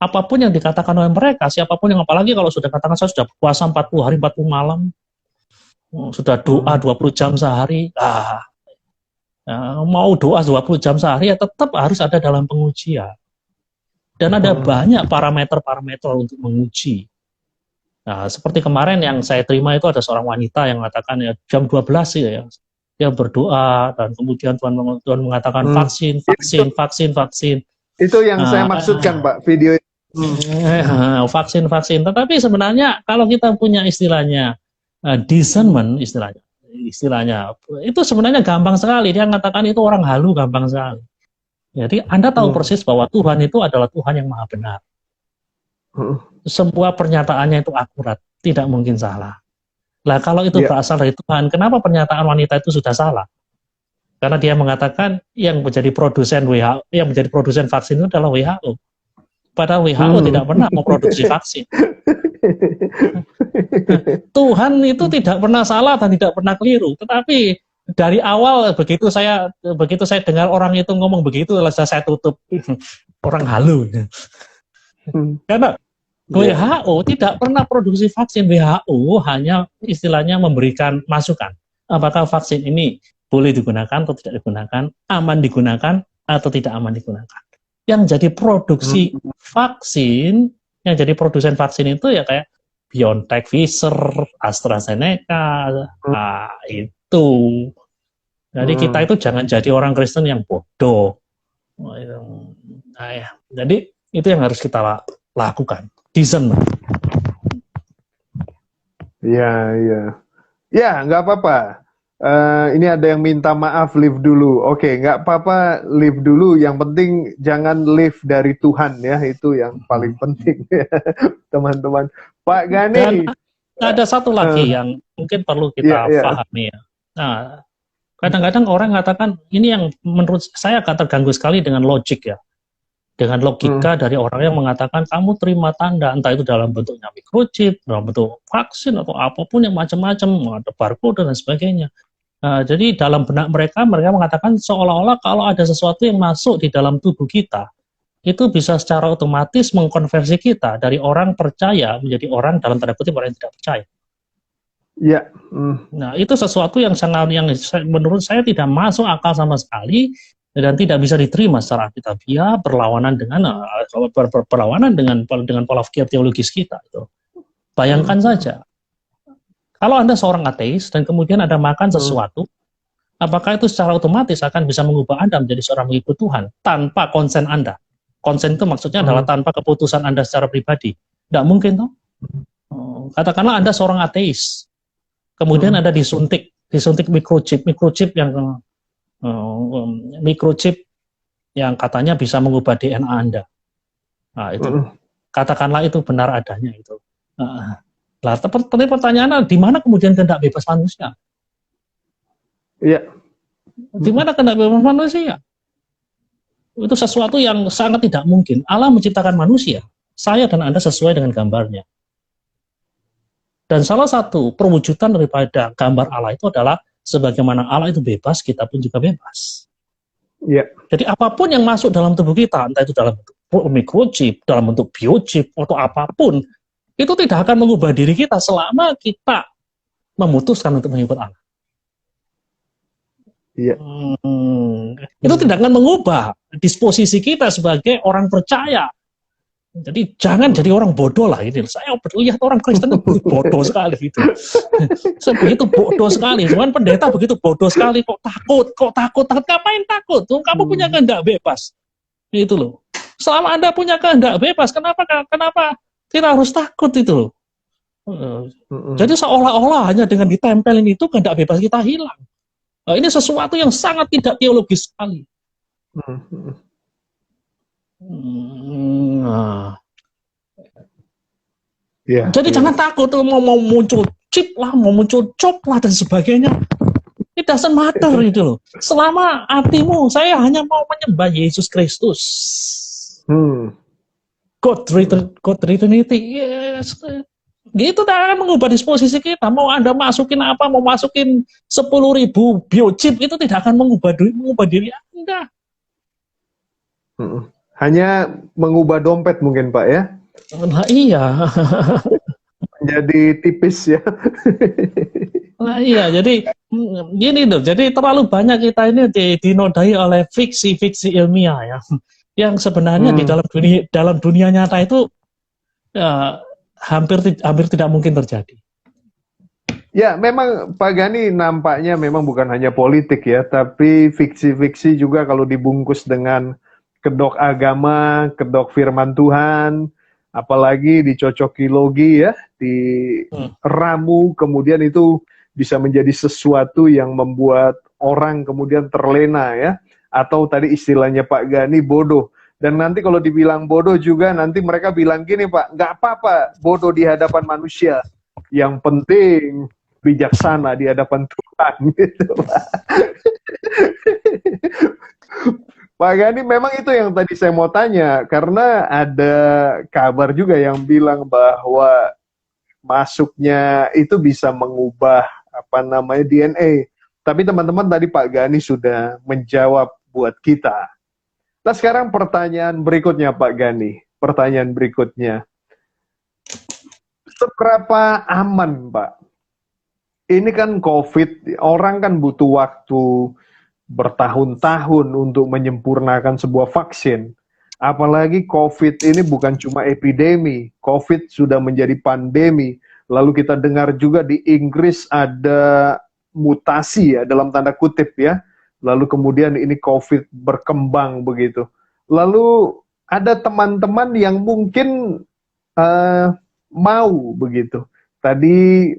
Speaker 1: apapun yang dikatakan oleh mereka, siapapun yang apalagi kalau sudah katakan saya sudah puasa 40 hari 40 malam, sudah doa 20 jam sehari, mau doa 20 jam sehari ya tetap harus ada dalam pengujian. Dan ada banyak parameter-parameter untuk menguji. Nah, seperti kemarin yang saya terima itu ada seorang wanita yang mengatakan ya jam 12 ya, dia berdoa dan kemudian Tuhan mengatakan vaksin.
Speaker 2: Itu yang saya maksudkan Pak, video itu.
Speaker 1: Vaksin. Tetapi sebenarnya kalau kita punya istilahnya discernment istilahnya itu sebenarnya gampang sekali. Dia mengatakan itu orang halu gampang sekali. Jadi Anda tahu persis bahwa Tuhan itu adalah Tuhan yang maha benar. Sebuah pernyataannya itu akurat, tidak mungkin salah. Lah kalau itu berasal dari Tuhan, kenapa pernyataan wanita itu sudah salah? Karena dia mengatakan yang menjadi produsen WHO, yang menjadi produsen vaksin itu adalah WHO. Padahal WHO tidak pernah memproduksi vaksin. Tuhan itu tidak pernah salah dan tidak pernah keliru. Tetapi dari awal begitu saya dengar orang itu ngomong begitu, saya tutup orang halu. Karena WHO tidak pernah produksi vaksin. WHO hanya istilahnya memberikan masukan. Apakah vaksin ini boleh digunakan atau tidak digunakan, aman digunakan atau tidak aman digunakan. Yang jadi produksi vaksin, yang jadi produsen vaksin itu ya kayak BioNTech, Pfizer, AstraZeneca, itu. Jadi kita itu jangan jadi orang Kristen yang bodoh. Jadi itu yang harus kita lakukan. Discernment.
Speaker 2: Ya, nggak apa-apa. Ini ada yang minta maaf, live dulu. Oke, nggak apa-apa, live dulu. Yang penting jangan live dari Tuhan ya, itu yang paling penting, teman-teman. Pak Gani.
Speaker 1: Dan ada satu lagi yang mungkin perlu kita pahami ya. Nah, kadang-kadang orang mengatakan ini yang menurut saya agak terganggu sekali dengan logik ya. Dengan logika dari orang yang mengatakan kamu terima tanda, entah itu dalam bentuknya microchip, dalam bentuk vaksin atau apapun yang macam-macam, ada barcode dan sebagainya. Jadi dalam benak mereka mengatakan seolah-olah kalau ada sesuatu yang masuk di dalam tubuh kita, itu bisa secara otomatis mengkonversi kita dari orang percaya menjadi orang dalam tanda kutip orang yang tidak percaya.
Speaker 2: Ya.
Speaker 1: Nah itu sesuatu yang menurut saya tidak masuk akal sama sekali. Dan tidak bisa diterima secara alkitabiah, berlawanan dengan pola pikir teologis kita. Itu. Bayangkan saja, kalau Anda seorang ateis dan kemudian Anda makan sesuatu, apakah itu secara otomatis akan bisa mengubah Anda menjadi seorang pengikut Tuhan tanpa konsen Anda? Konsen itu maksudnya adalah tanpa keputusan Anda secara pribadi. Tidak mungkin, toh? Katakanlah Anda seorang ateis, kemudian Anda disuntik microchip yang katanya bisa mengubah DNA Anda. Nah, itu. Katakanlah itu benar adanya itu. Lah, pertanyaannya di mana kemudian kehendak bebas manusia?
Speaker 2: Iya.
Speaker 1: Di mana kehendak bebas manusia? Itu sesuatu yang sangat tidak mungkin. Allah menciptakan manusia, saya dan Anda sesuai dengan gambarnya. Dan salah satu perwujudan daripada gambar Allah itu adalah sebagaimana Allah itu bebas, kita pun juga bebas.
Speaker 2: Yeah.
Speaker 1: Jadi apapun yang masuk dalam tubuh kita, entah itu dalam bentuk microchip, dalam bentuk biochip, atau apapun, itu tidak akan mengubah diri kita selama kita memutuskan untuk mengikut Allah.
Speaker 2: Yeah.
Speaker 1: Itu tidak akan mengubah disposisi kita sebagai orang percaya. Jadi jangan jadi orang bodoh lah ini. Saya lihat orang Kristen itu bodoh sekali gitu. Begitu bodoh sekali. Cuman pendeta begitu bodoh sekali. Kok takut? Ngapain takut? Kamu punya kehendak bebas. Itu loh. Selama Anda punya kehendak bebas, kenapa kita harus takut itu loh? Jadi seolah-olah hanya dengan ditempelin itu kehendak bebas kita hilang. Ini sesuatu yang sangat tidak teologis sekali. Nah. Jadi jangan takut mau muncul chip lah, mau muncul chop lah dan sebagainya. It doesn't matter itu loh. Selama hatimu, saya hanya mau menyembah Yesus Kristus. God Trinity. Yes. Gitu tak akan mengubah disposisi kita. Mau Anda masukin apa, mau masukin 10.000 biochip, itu tidak akan mengubah diri Anda.
Speaker 2: Hanya mengubah dompet mungkin Pak ya?
Speaker 1: Nah iya.
Speaker 2: Jadi tipis ya.
Speaker 1: Nah iya, jadi gini loh, jadi terlalu banyak kita ini dinodai oleh fiksi-fiksi ilmiah ya, yang sebenarnya di dalam dunia nyata itu hampir tidak mungkin terjadi.
Speaker 2: Ya, memang Pak Gani nampaknya memang bukan hanya politik ya, tapi fiksi-fiksi juga kalau dibungkus dengan kedok agama, kedok firman Tuhan, apalagi dicocoki logi ya, diramu, kemudian itu bisa menjadi sesuatu yang membuat orang kemudian terlena ya, atau tadi istilahnya Pak Gani bodoh. Dan nanti kalau dibilang bodoh juga nanti mereka bilang gini Pak, nggak apa-apa bodoh di hadapan manusia, yang penting bijaksana di hadapan Tuhan gitu Pak. Pak Gani, memang itu yang tadi saya mau tanya, karena ada kabar juga yang bilang bahwa masuknya itu bisa mengubah DNA. Tapi teman-teman tadi Pak Gani sudah menjawab buat kita. Nah sekarang pertanyaan berikutnya Pak Gani, pertanyaan berikutnya. Seberapa aman Pak? Ini kan COVID, orang kan butuh waktu bertahun-tahun untuk menyempurnakan sebuah vaksin. Apalagi COVID ini bukan cuma epidemi, COVID sudah menjadi pandemi. Lalu kita dengar juga di Inggris ada mutasi ya, dalam tanda kutip ya. Lalu kemudian ini COVID berkembang begitu. Lalu ada teman-teman yang mungkin mau begitu. Tadi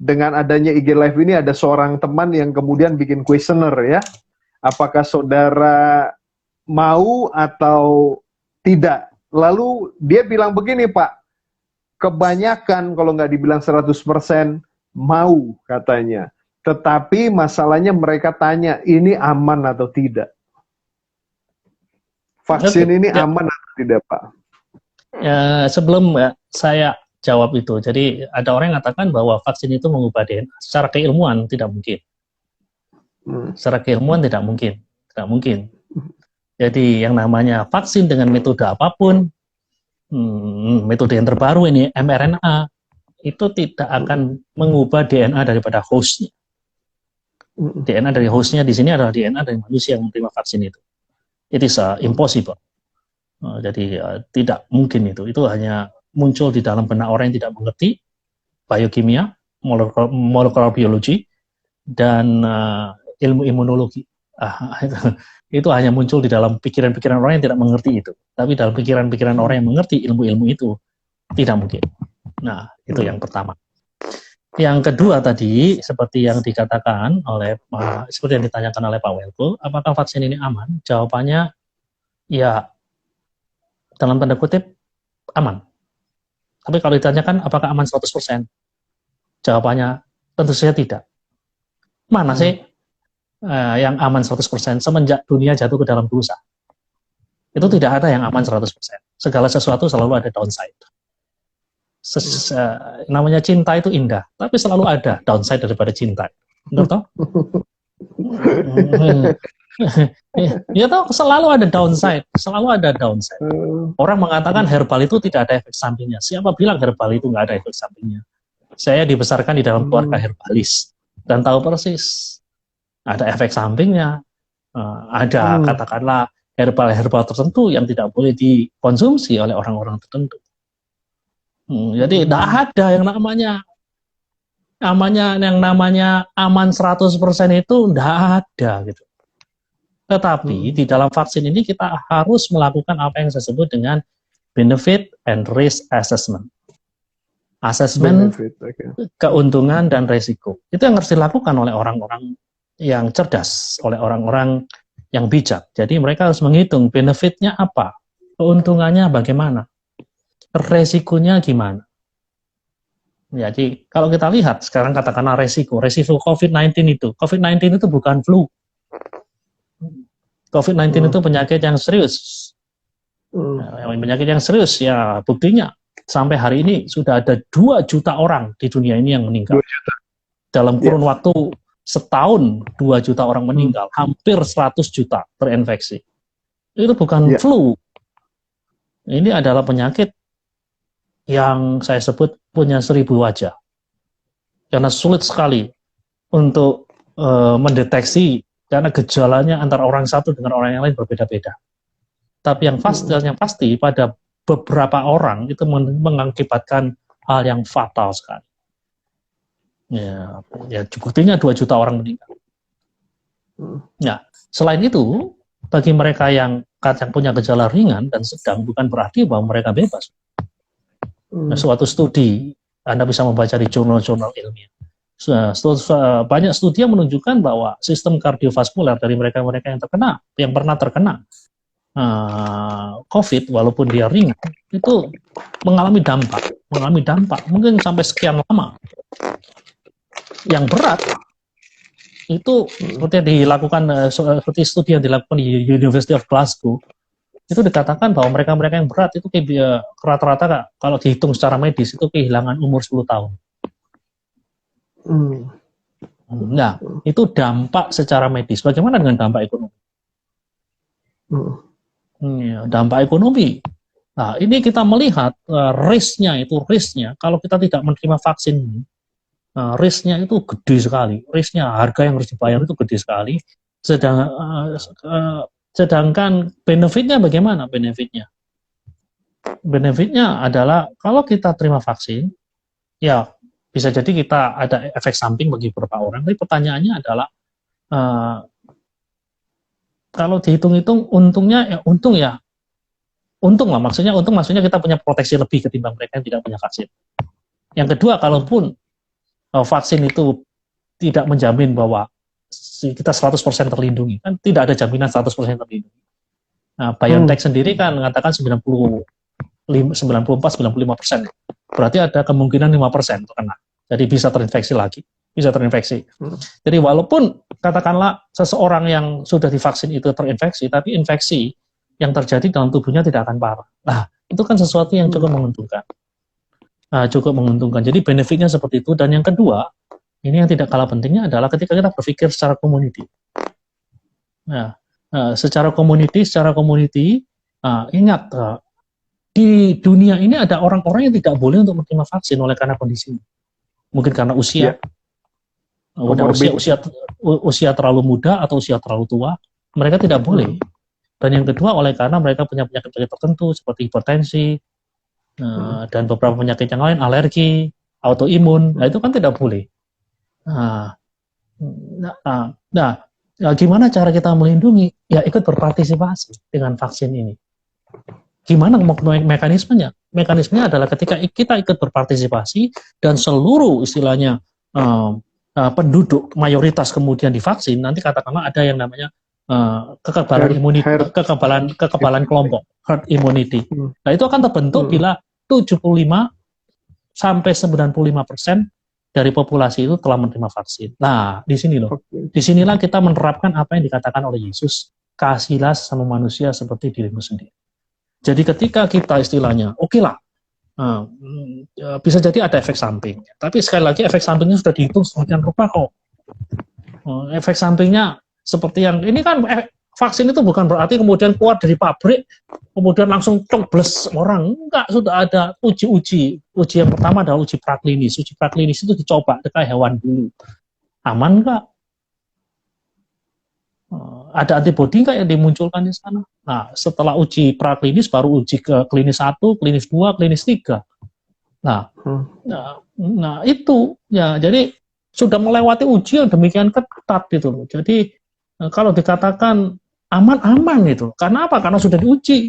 Speaker 2: dengan adanya IG Live ini ada seorang teman yang kemudian bikin kuesioner ya. Apakah saudara mau atau tidak? Lalu dia bilang begini Pak, kebanyakan kalau nggak dibilang 100% mau katanya. Tetapi masalahnya mereka tanya, ini aman atau tidak? Vaksin ini aman atau tidak Pak?
Speaker 1: Sebelum saya jawab itu, jadi ada orang yang mengatakan bahwa vaksin itu mengubah DNA. Secara keilmuan tidak mungkin. Secara keilmuan tidak mungkin. Jadi yang namanya vaksin dengan metode apapun, metode yang terbaru ini mRNA, itu tidak akan mengubah DNA daripada hostnya. DNA dari hostnya di sini adalah DNA dari manusia yang menerima vaksin itu. It is impossible. Jadi tidak mungkin itu. Itu hanya muncul di dalam benak orang yang tidak mengerti biokimia, molekular biologi, dan ilmu imunologi. Itu hanya muncul di dalam pikiran-pikiran orang yang tidak mengerti itu. Tapi dalam pikiran-pikiran orang yang mengerti ilmu-ilmu itu, tidak mungkin. Nah, itu yang pertama. Yang kedua tadi, seperti yang dikatakan oleh, seperti yang ditanyakan oleh Pak Welko, apakah vaksin ini aman? Jawabannya, ya, dalam tanda kutip, aman. Tapi kalau ditanyakan apakah aman 100%? Jawabannya tentu saja tidak. Mana sih yang aman 100% semenjak dunia jatuh ke dalam dosa? Itu tidak ada yang aman 100%. Segala sesuatu selalu ada downside. Namanya cinta itu indah, tapi selalu ada downside daripada cinta. Benar toh? Ya toh, selalu ada downside. Orang mengatakan herbal itu tidak ada efek sampingnya. Siapa bilang herbal itu nggak ada efek sampingnya? Saya dibesarkan di dalam keluarga herbalis dan tahu persis ada efek sampingnya. Ada katakanlah herbal tertentu yang tidak boleh dikonsumsi oleh orang-orang tertentu. Jadi tidak ada yang namanya aman 100% itu tidak ada gitu. Tetapi di dalam vaksin ini kita harus melakukan apa yang saya sebut dengan benefit and risk assessment. Asesmen
Speaker 2: Benefit, okay.
Speaker 1: keuntungan dan resiko. Itu yang harus dilakukan oleh orang-orang yang cerdas, oleh orang-orang yang bijak. Jadi mereka harus menghitung benefitnya apa, keuntungannya bagaimana, resikonya gimana. Jadi kalau kita lihat sekarang katakanlah resiko COVID-19 itu bukan flu. COVID-19 itu penyakit yang serius. Penyakit yang serius, ya buktinya sampai hari ini sudah ada 2 juta orang di dunia ini yang meninggal.
Speaker 2: 2 juta.
Speaker 1: Dalam kurun waktu setahun 2 juta orang meninggal, hampir 100 juta terinfeksi. Itu bukan flu. Ini adalah penyakit yang saya sebut punya 1000 wajah. Karena sulit sekali untuk mendeteksi, karena gejalanya antara orang satu dengan orang yang lain berbeda-beda. Tapi yang pasti pada beberapa orang itu mengakibatkan hal yang fatal sekali. Ya buktinya 2 juta orang meninggal. Nah, selain itu, bagi mereka yang punya gejala ringan dan sedang, bukan berarti bahwa mereka bebas. Nah, suatu studi, Anda bisa membaca di jurnal-jurnal ilmiah. Banyak studi yang menunjukkan bahwa sistem kardiovaskuler dari mereka-mereka yang pernah terkena COVID, walaupun dia ringan, itu mengalami dampak, mungkin sampai sekian lama. Yang berat itu seperti studi yang dilakukan di University of Glasgow, itu dikatakan bahwa mereka-mereka yang berat itu rata-rata kalau dihitung secara medis itu kehilangan umur 10 tahun. Nah, itu dampak secara medis. Bagaimana dengan dampak ekonomi? Dampak ekonomi. Nah, ini kita melihat risknya kalau kita tidak menerima vaksin ini, risknya itu gede sekali. Risknya, harga yang harus dibayar itu gede sekali. Sedangkan benefitnya bagaimana? Benefitnya adalah kalau kita terima vaksin, ya bisa jadi kita ada efek samping bagi beberapa orang. Tapi pertanyaannya adalah kalau dihitung-hitung untungnya, untung lah, maksudnya kita punya proteksi lebih ketimbang mereka yang tidak punya vaksin. Yang kedua, kalaupun vaksin itu tidak menjamin bahwa kita 100% terlindungi, kan tidak ada jaminan 100% terlindungi. Nah, BioNTech sendiri kan mengatakan 94-95%. Berarti ada kemungkinan 5% terkena. Jadi bisa terinfeksi lagi. Jadi walaupun katakanlah seseorang yang sudah divaksin itu terinfeksi, tapi infeksi yang terjadi dalam tubuhnya tidak akan parah. Nah, itu kan sesuatu yang cukup menguntungkan. Jadi benefitnya seperti itu. Dan yang kedua, ini yang tidak kalah pentingnya adalah ketika kita berpikir secara community. Secara community, ingat, di dunia ini ada orang-orang yang tidak boleh untuk menerima vaksin oleh karena kondisinya. Mungkin karena usia, usia terlalu muda atau usia terlalu tua, mereka tidak boleh. Dan yang kedua, oleh karena mereka punya penyakit tertentu seperti hipertensi dan beberapa penyakit yang lain, alergi, autoimun, nah itu kan tidak boleh. Gimana cara kita melindungi? Ya ikut berpartisipasi dengan vaksin ini. Gimana mekanismenya? Mekanismenya adalah ketika kita ikut berpartisipasi dan seluruh istilahnya penduduk mayoritas kemudian divaksin, nanti katakanlah ada yang namanya kekebalan imunitas, kekebalan kelompok, herd immunity. Nah itu akan terbentuk bila 75-95% dari populasi itu telah menerima vaksin. Nah, disinilah kita menerapkan apa yang dikatakan oleh Yesus, kasihilah sama manusia seperti dirimu sendiri. Jadi ketika kita istilahnya, bisa jadi ada efek samping. Tapi sekali lagi efek sampingnya sudah dihitung sedemikian rupa kok. Efek sampingnya seperti yang, ini kan vaksin itu bukan berarti kemudian keluar dari pabrik, kemudian langsung cobles orang. Enggak, sudah ada uji. Uji yang pertama adalah uji praklinis. Uji praklinis itu dicoba dekat hewan dulu. Aman enggak? Ada antibodi nggak yang dimunculkan di sana? Nah, setelah uji praklinis baru uji ke klinis 1, klinis 2, klinis 3. Nah, itu ya, jadi sudah melewati uji yang demikian ketat gitu loh. Jadi kalau dikatakan aman itu. Karena apa? Karena sudah diuji.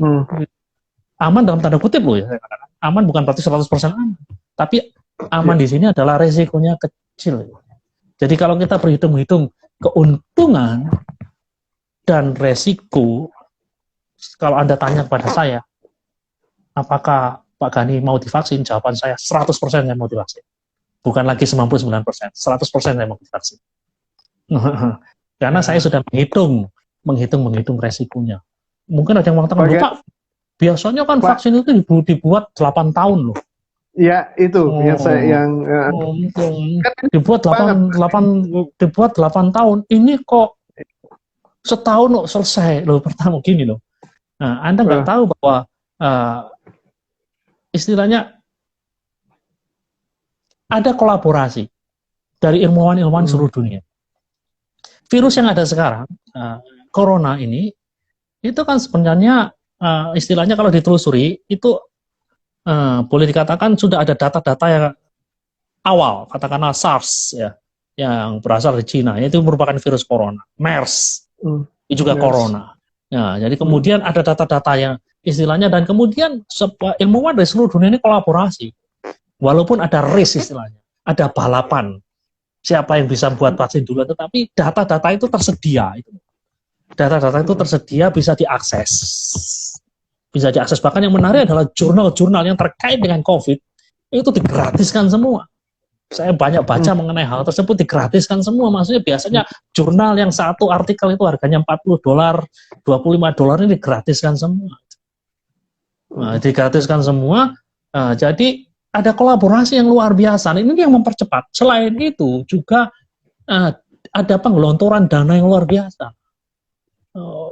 Speaker 1: Aman dalam tanda kutip loh ya. Aman bukan berarti 100% aman. Tapi Aman di sini adalah resikonya kecil. Jadi kalau kita berhitung-hitung keuntungan dan resiko, kalau Anda tanya kepada saya, apakah Pak Gani mau divaksin? Jawaban saya 100% saya mau divaksin. Bukan lagi 99%, 100% saya mau divaksin. Karena saya sudah menghitung resikonya. Mungkin ada yang mengatakan, Pak, biasanya kan vaksin itu dibuat 8 tahun loh.
Speaker 2: Ya, itu
Speaker 1: dibuat 8 tahun. Ini kok setahun loh selesai loh, pertama gini loh. Nah, Anda nggak tahu bahwa istilahnya ada kolaborasi dari ilmuwan-ilmuwan seluruh dunia. Virus yang ada sekarang, corona ini, itu kan sebenarnya istilahnya kalau ditelusuri, itu boleh dikatakan sudah ada data-data yang awal, katakanlah SARS ya, yang berasal dari Cina, itu merupakan virus corona. MERS, itu juga corona. Nah, jadi kemudian ada data-data yang istilahnya, dan kemudian ilmuwan dari seluruh dunia ini kolaborasi. Walaupun ada race istilahnya, ada balapan, siapa yang bisa buat vaksin dulu, tetapi data-data itu tersedia. Data-data itu tersedia, bisa diakses. Bisa diakses, bahkan yang menarik adalah jurnal-jurnal yang terkait dengan COVID, itu digratiskan semua. Saya banyak baca mengenai hal tersebut, digratiskan semua. Maksudnya biasanya jurnal yang satu artikel itu harganya $40, $25, ini digratiskan semua. Nah, digratiskan semua, jadi ada kolaborasi yang luar biasa. Nah, ini yang mempercepat. Selain itu juga ada penggelontoran dana yang luar biasa.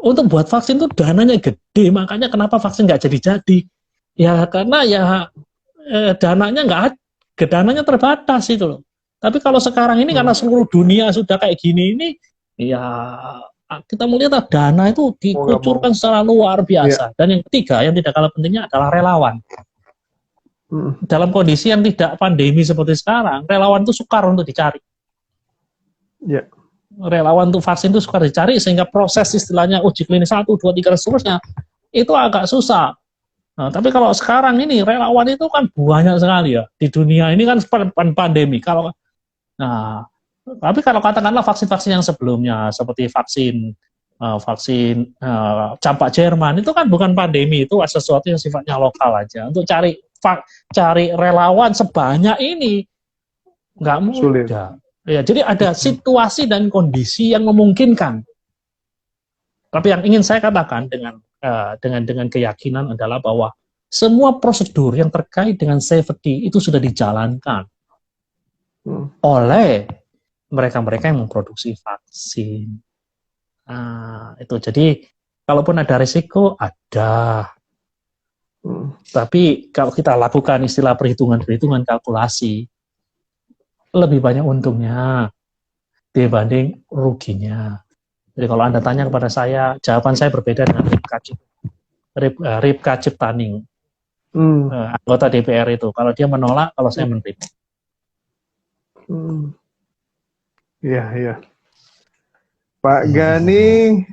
Speaker 1: Untuk buat vaksin itu dananya gede, makanya kenapa vaksin nggak jadi-jadi? Ya karena ya dananya nggak ada, dananya terbatas itu loh. Tapi kalau sekarang ini karena seluruh dunia sudah kayak gini ini, ya kita melihat dana itu dikucurkan secara luar biasa. Dan yang ketiga, yang tidak kalah pentingnya adalah relawan. Dalam kondisi yang tidak pandemi seperti sekarang, relawan itu sukar untuk dicari. Relawan untuk vaksin itu sukar dicari, sehingga proses istilahnya uji klinis 1, 2, 3, dan seterusnya, itu agak susah. Nah, tapi kalau sekarang ini, relawan itu kan banyak sekali ya. Di dunia ini kan pandemi. Tapi kalau katakanlah vaksin-vaksin yang sebelumnya, seperti vaksin campak Jerman, itu kan bukan pandemi, itu sesuatu yang sifatnya lokal aja. Untuk cari relawan sebanyak ini nggak mudah. Ya, jadi ada situasi dan kondisi yang memungkinkan. Tapi yang ingin saya katakan dengan keyakinan adalah bahwa semua prosedur yang terkait dengan safety itu sudah dijalankan oleh mereka-mereka yang memproduksi vaksin. Itu jadi kalaupun ada risiko ada. Tapi kalau kita lakukan istilah perhitungan kalkulasi, lebih banyak untungnya dibanding ruginya. Jadi kalau Anda tanya kepada saya, jawaban saya berbeda dengan Ripka Ciptaning, anggota DPR itu. Kalau dia menolak, kalau saya menerima.
Speaker 2: Iya. Pak Gani,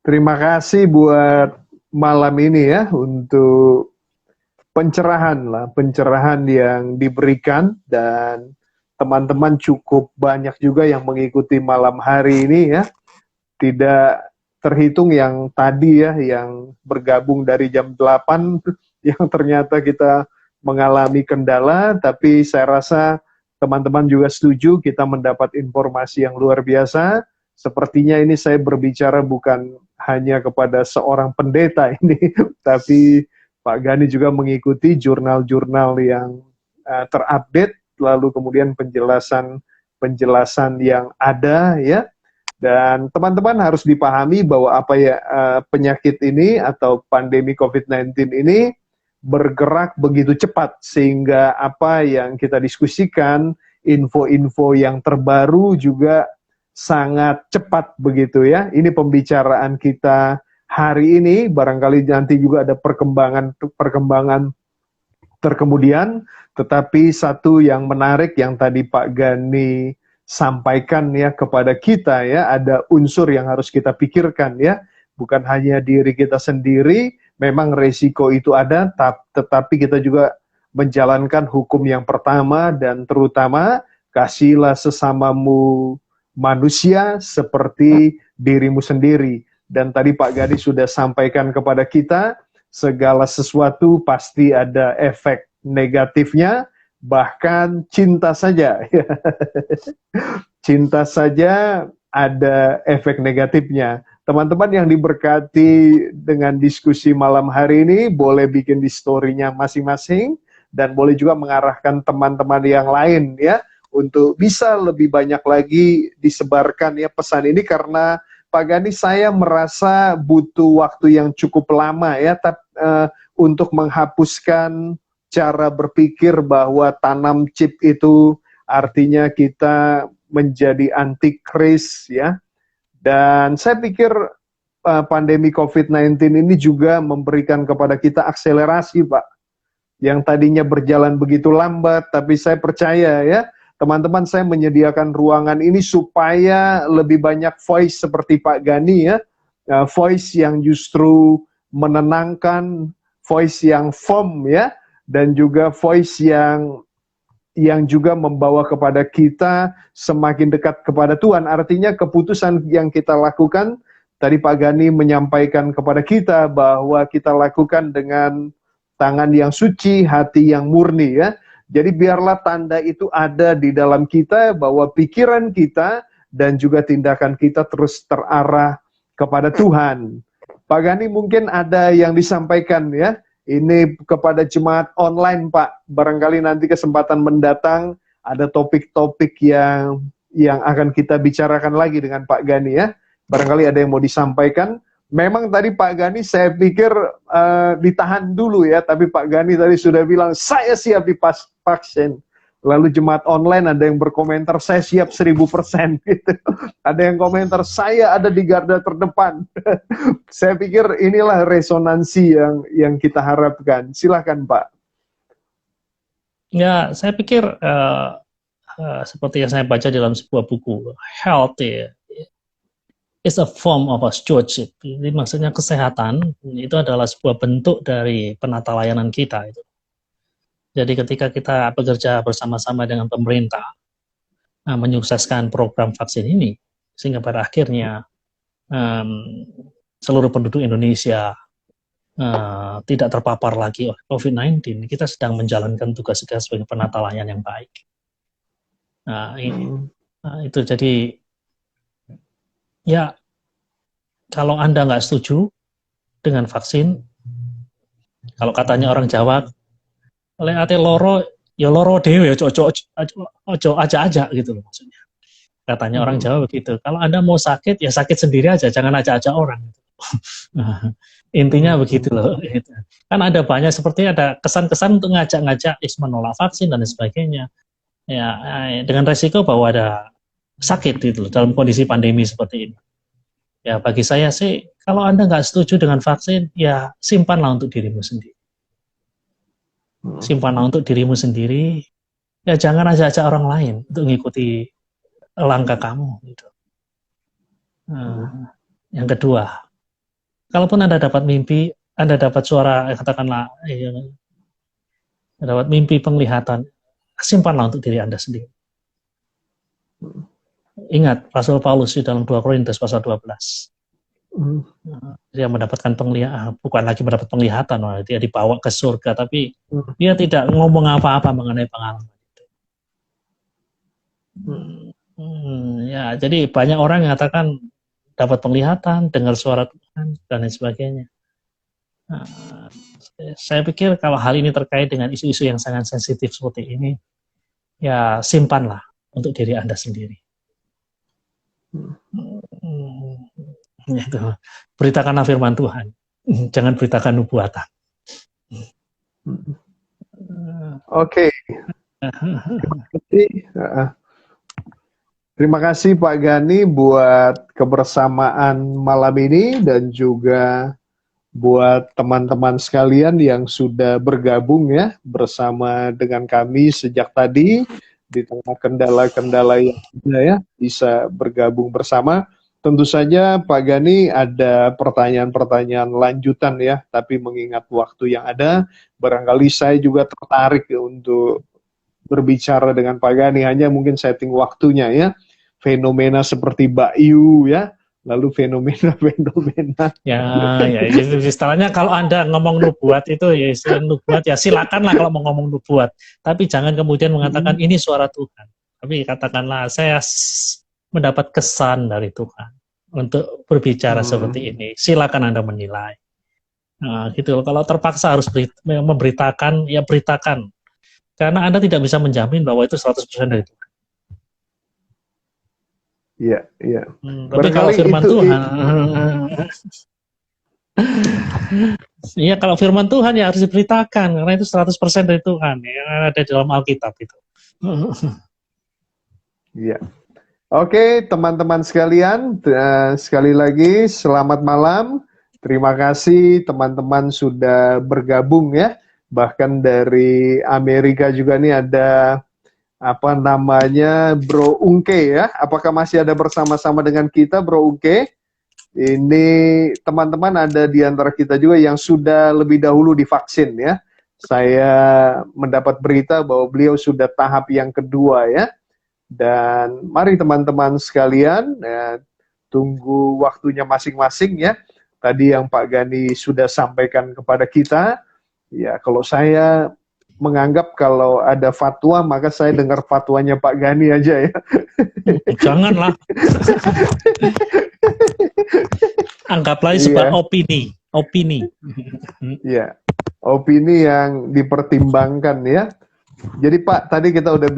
Speaker 2: terima kasih buat malam ini ya, untuk pencerahan yang diberikan, dan teman-teman cukup banyak juga yang mengikuti malam hari ini ya. Tidak terhitung yang tadi ya, yang bergabung dari jam 8 yang ternyata kita mengalami kendala, tapi saya rasa teman-teman juga setuju, kita mendapat informasi yang luar biasa. Sepertinya ini saya berbicara bukan hanya kepada seorang pendeta ini, tapi Pak Gani juga mengikuti jurnal-jurnal yang terupdate, lalu kemudian penjelasan yang ada ya. Dan teman-teman harus dipahami bahwa penyakit ini atau pandemi COVID-19 ini bergerak begitu cepat, sehingga apa yang kita diskusikan, info-info yang terbaru juga sangat cepat begitu ya. Ini pembicaraan kita hari ini, barangkali nanti juga ada perkembangan terkemudian, tetapi satu yang menarik yang tadi Pak Gani sampaikan ya kepada kita ya, ada unsur yang harus kita pikirkan ya, bukan hanya diri kita sendiri, memang resiko itu ada, tetapi kita juga menjalankan hukum yang pertama dan terutama kasihilah sesamamu manusia seperti dirimu sendiri. Dan tadi Pak Gani sudah sampaikan kepada kita, segala sesuatu pasti ada efek negatifnya, bahkan cinta saja. Cinta saja ada efek negatifnya. Teman-teman yang diberkati dengan diskusi malam hari ini, boleh bikin di story-nya masing-masing, dan boleh juga mengarahkan teman-teman yang lain ya, untuk bisa lebih banyak lagi disebarkan ya pesan ini, karena Pak Gani saya merasa butuh waktu yang cukup lama ya, untuk menghapuskan cara berpikir bahwa tanam chip itu artinya kita menjadi antikris ya. Dan saya pikir pandemi COVID-19 ini juga memberikan kepada kita akselerasi, Pak. Yang tadinya berjalan begitu lambat, tapi saya percaya ya, teman-teman, saya menyediakan ruangan ini supaya lebih banyak voice seperti Pak Gani ya, voice yang justru menenangkan, voice yang firm ya, dan juga voice yang juga membawa kepada kita semakin dekat kepada Tuhan. Artinya keputusan yang kita lakukan, tadi Pak Gani menyampaikan kepada kita bahwa kita lakukan dengan tangan yang suci, hati yang murni ya. Jadi biarlah tanda itu ada di dalam kita, bahwa pikiran kita dan juga tindakan kita terus terarah kepada Tuhan. Pak Gani mungkin ada yang disampaikan ya, ini kepada jemaat online, Pak. Barangkali nanti kesempatan mendatang ada topik-topik yang akan kita bicarakan lagi dengan Pak Gani ya. Barangkali ada yang mau disampaikan. Memang tadi Pak Gani saya pikir ditahan dulu ya, tapi Pak Gani tadi sudah bilang saya siap divaksin. Lalu jemaat online ada yang berkomentar saya siap 1000% gitu. Ada yang komentar saya ada di garda terdepan. Saya pikir inilah resonansi yang kita harapkan. Silakan Pak.
Speaker 1: Ya, saya pikir seperti yang saya baca dalam sebuah buku, health is a form of a stewardship. Jadi maksudnya kesehatan itu adalah sebuah bentuk dari penata layanan kita itu. Jadi ketika kita bekerja bersama-sama dengan pemerintah menyukseskan program vaksin ini, sehingga pada akhirnya seluruh penduduk Indonesia tidak terpapar lagi oleh COVID-19, kita sedang menjalankan tugas kita sebagai penata layanan yang baik. Itu jadi, ya kalau Anda nggak setuju dengan vaksin, kalau katanya orang Jawa, oleh ate loro, ya loro dewe, ojo aja gitu loh maksudnya. Katanya orang Jawa begitu. Kalau Anda mau sakit, ya sakit sendiri aja, jangan ajak-ajak orang. Intinya begitu loh. Kan ada banyak seperti ada kesan-kesan untuk ngajak-ngajak menolak vaksin dan sebagainya. Ya, dengan resiko bahwa ada sakit gitu loh, dalam kondisi pandemi seperti ini. Ya bagi saya sih, kalau Anda nggak setuju dengan vaksin, ya simpanlah untuk dirimu sendiri. Simpanlah untuk dirimu sendiri, ya jangan ajak-ajak orang lain untuk mengikuti langkah kamu. Gitu. Yang kedua, kalaupun Anda dapat mimpi, Anda dapat suara, katakanlah, dapat mimpi penglihatan, simpanlah untuk diri Anda sendiri. Ingat, Rasul Paulus di dalam 2 Korintus pasal 12. Dia mendapatkan penglihatan, bukan lagi mendapat penglihatan, dia dibawa ke surga, tapi dia tidak ngomong apa-apa mengenai pengalaman itu. Ya, jadi banyak orang yang mengatakan dapat penglihatan, dengar suara Tuhan, dan lain sebagainya. Saya pikir kalau hal ini terkait dengan isu-isu yang sangat sensitif seperti ini, ya simpanlah untuk diri Anda sendiri. Gitu. Beritakanlah firman Tuhan, jangan beritakan nubuatan.
Speaker 2: Oke. Terima kasih Pak Gani buat kebersamaan malam ini, dan juga buat teman-teman sekalian yang sudah bergabung ya bersama dengan kami sejak tadi di tengah kendala-kendala yang ada ya, bisa bergabung bersama. tentu saja Pak Gani ada pertanyaan-pertanyaan lanjutan ya, tapi mengingat waktu yang ada, barangkali saya juga tertarik untuk berbicara dengan Pak Gani, hanya mungkin setting waktunya ya. Fenomena seperti Bakyu ya, lalu fenomena-fenomena.
Speaker 1: Ya, ya, istilahnya kalau Anda ngomong nubuat itu ya istilah nubuat ya silakanlah kalau mau ngomong nubuat. Tapi jangan kemudian mengatakan ini suara Tuhan. Tapi katakanlah saya mendapat kesan dari Tuhan untuk berbicara seperti ini. Silakan Anda menilai. Nah, gitu. Kalau terpaksa harus memberitakan, ya beritakan. Karena Anda tidak bisa menjamin bahwa itu 100% dari Tuhan.
Speaker 2: Iya, iya.
Speaker 1: Tapi kalau firman Tuhan, iya kalau firman Tuhan ya harus diberitakan karena itu 100% dari Tuhan yang ada dalam Alkitab itu.
Speaker 2: Iya. Oke, teman-teman sekalian, sekali lagi selamat malam. Terima kasih teman-teman sudah bergabung ya. Bahkan dari Amerika juga nih ada apa namanya Bro Ungke ya. Apakah masih ada bersama-sama dengan kita Bro Ungke? Ini teman-teman ada di antara kita juga yang sudah lebih dahulu divaksin ya. Saya mendapat berita bahwa beliau sudah tahap yang kedua ya. Dan mari teman-teman sekalian tunggu waktunya masing-masing ya. Tadi yang Pak Gani sudah sampaikan kepada kita. Ya kalau saya menganggap kalau ada fatwa, maka saya dengar fatwanya Pak Gani aja ya.
Speaker 1: Janganlah. Anggaplah sebuah opini.
Speaker 2: Iya, opini yang dipertimbangkan ya. Jadi Pak, tadi kita udah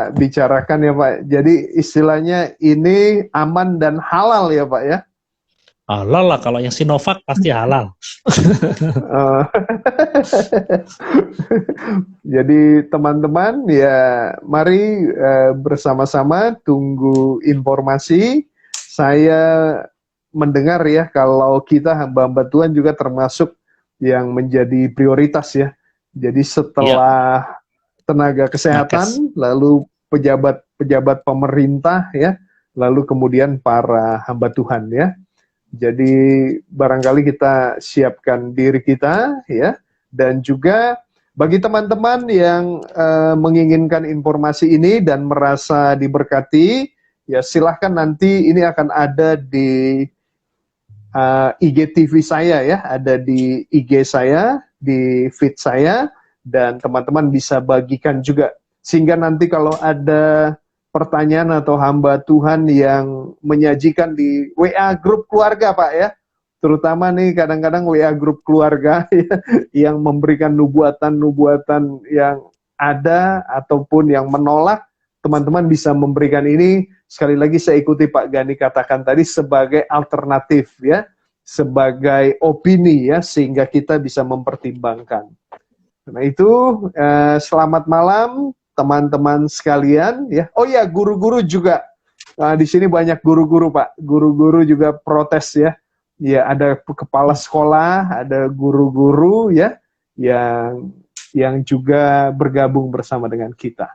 Speaker 2: bicarakan ya Pak. Jadi istilahnya ini aman dan halal ya Pak ya.
Speaker 1: Halal lah, kalau yang Sinovac pasti halal.
Speaker 2: Jadi teman-teman ya mari bersama-sama tunggu informasi. Saya mendengar ya kalau kita hamba-hamba Tuhan juga termasuk yang menjadi prioritas ya. Jadi setelah tenaga kesehatan, lalu pejabat-pejabat pemerintah ya, lalu kemudian para hamba Tuhan ya. Jadi barangkali kita siapkan diri kita ya, dan juga bagi teman-teman yang menginginkan informasi ini dan merasa diberkati, ya silahkan nanti ini akan ada di IGTV saya ya, ada di IG saya, di feed saya, dan teman-teman bisa bagikan juga. Sehingga nanti kalau ada pertanyaan atau hamba Tuhan yang menyajikan di WA grup keluarga Pak ya, terutama nih kadang-kadang WA grup keluarga ya, yang memberikan nubuatan-nubuatan yang ada ataupun yang menolak, teman-teman bisa memberikan ini. Sekali lagi saya ikuti Pak Gani katakan tadi sebagai alternatif ya, sebagai opini ya, sehingga kita bisa mempertimbangkan. Nah itu selamat malam teman-teman sekalian ya. Oh ya, guru-guru juga di sini banyak guru-guru Pak. Guru-guru juga protes ya. Ya ada kepala sekolah, ada guru-guru ya yang juga bergabung bersama dengan kita.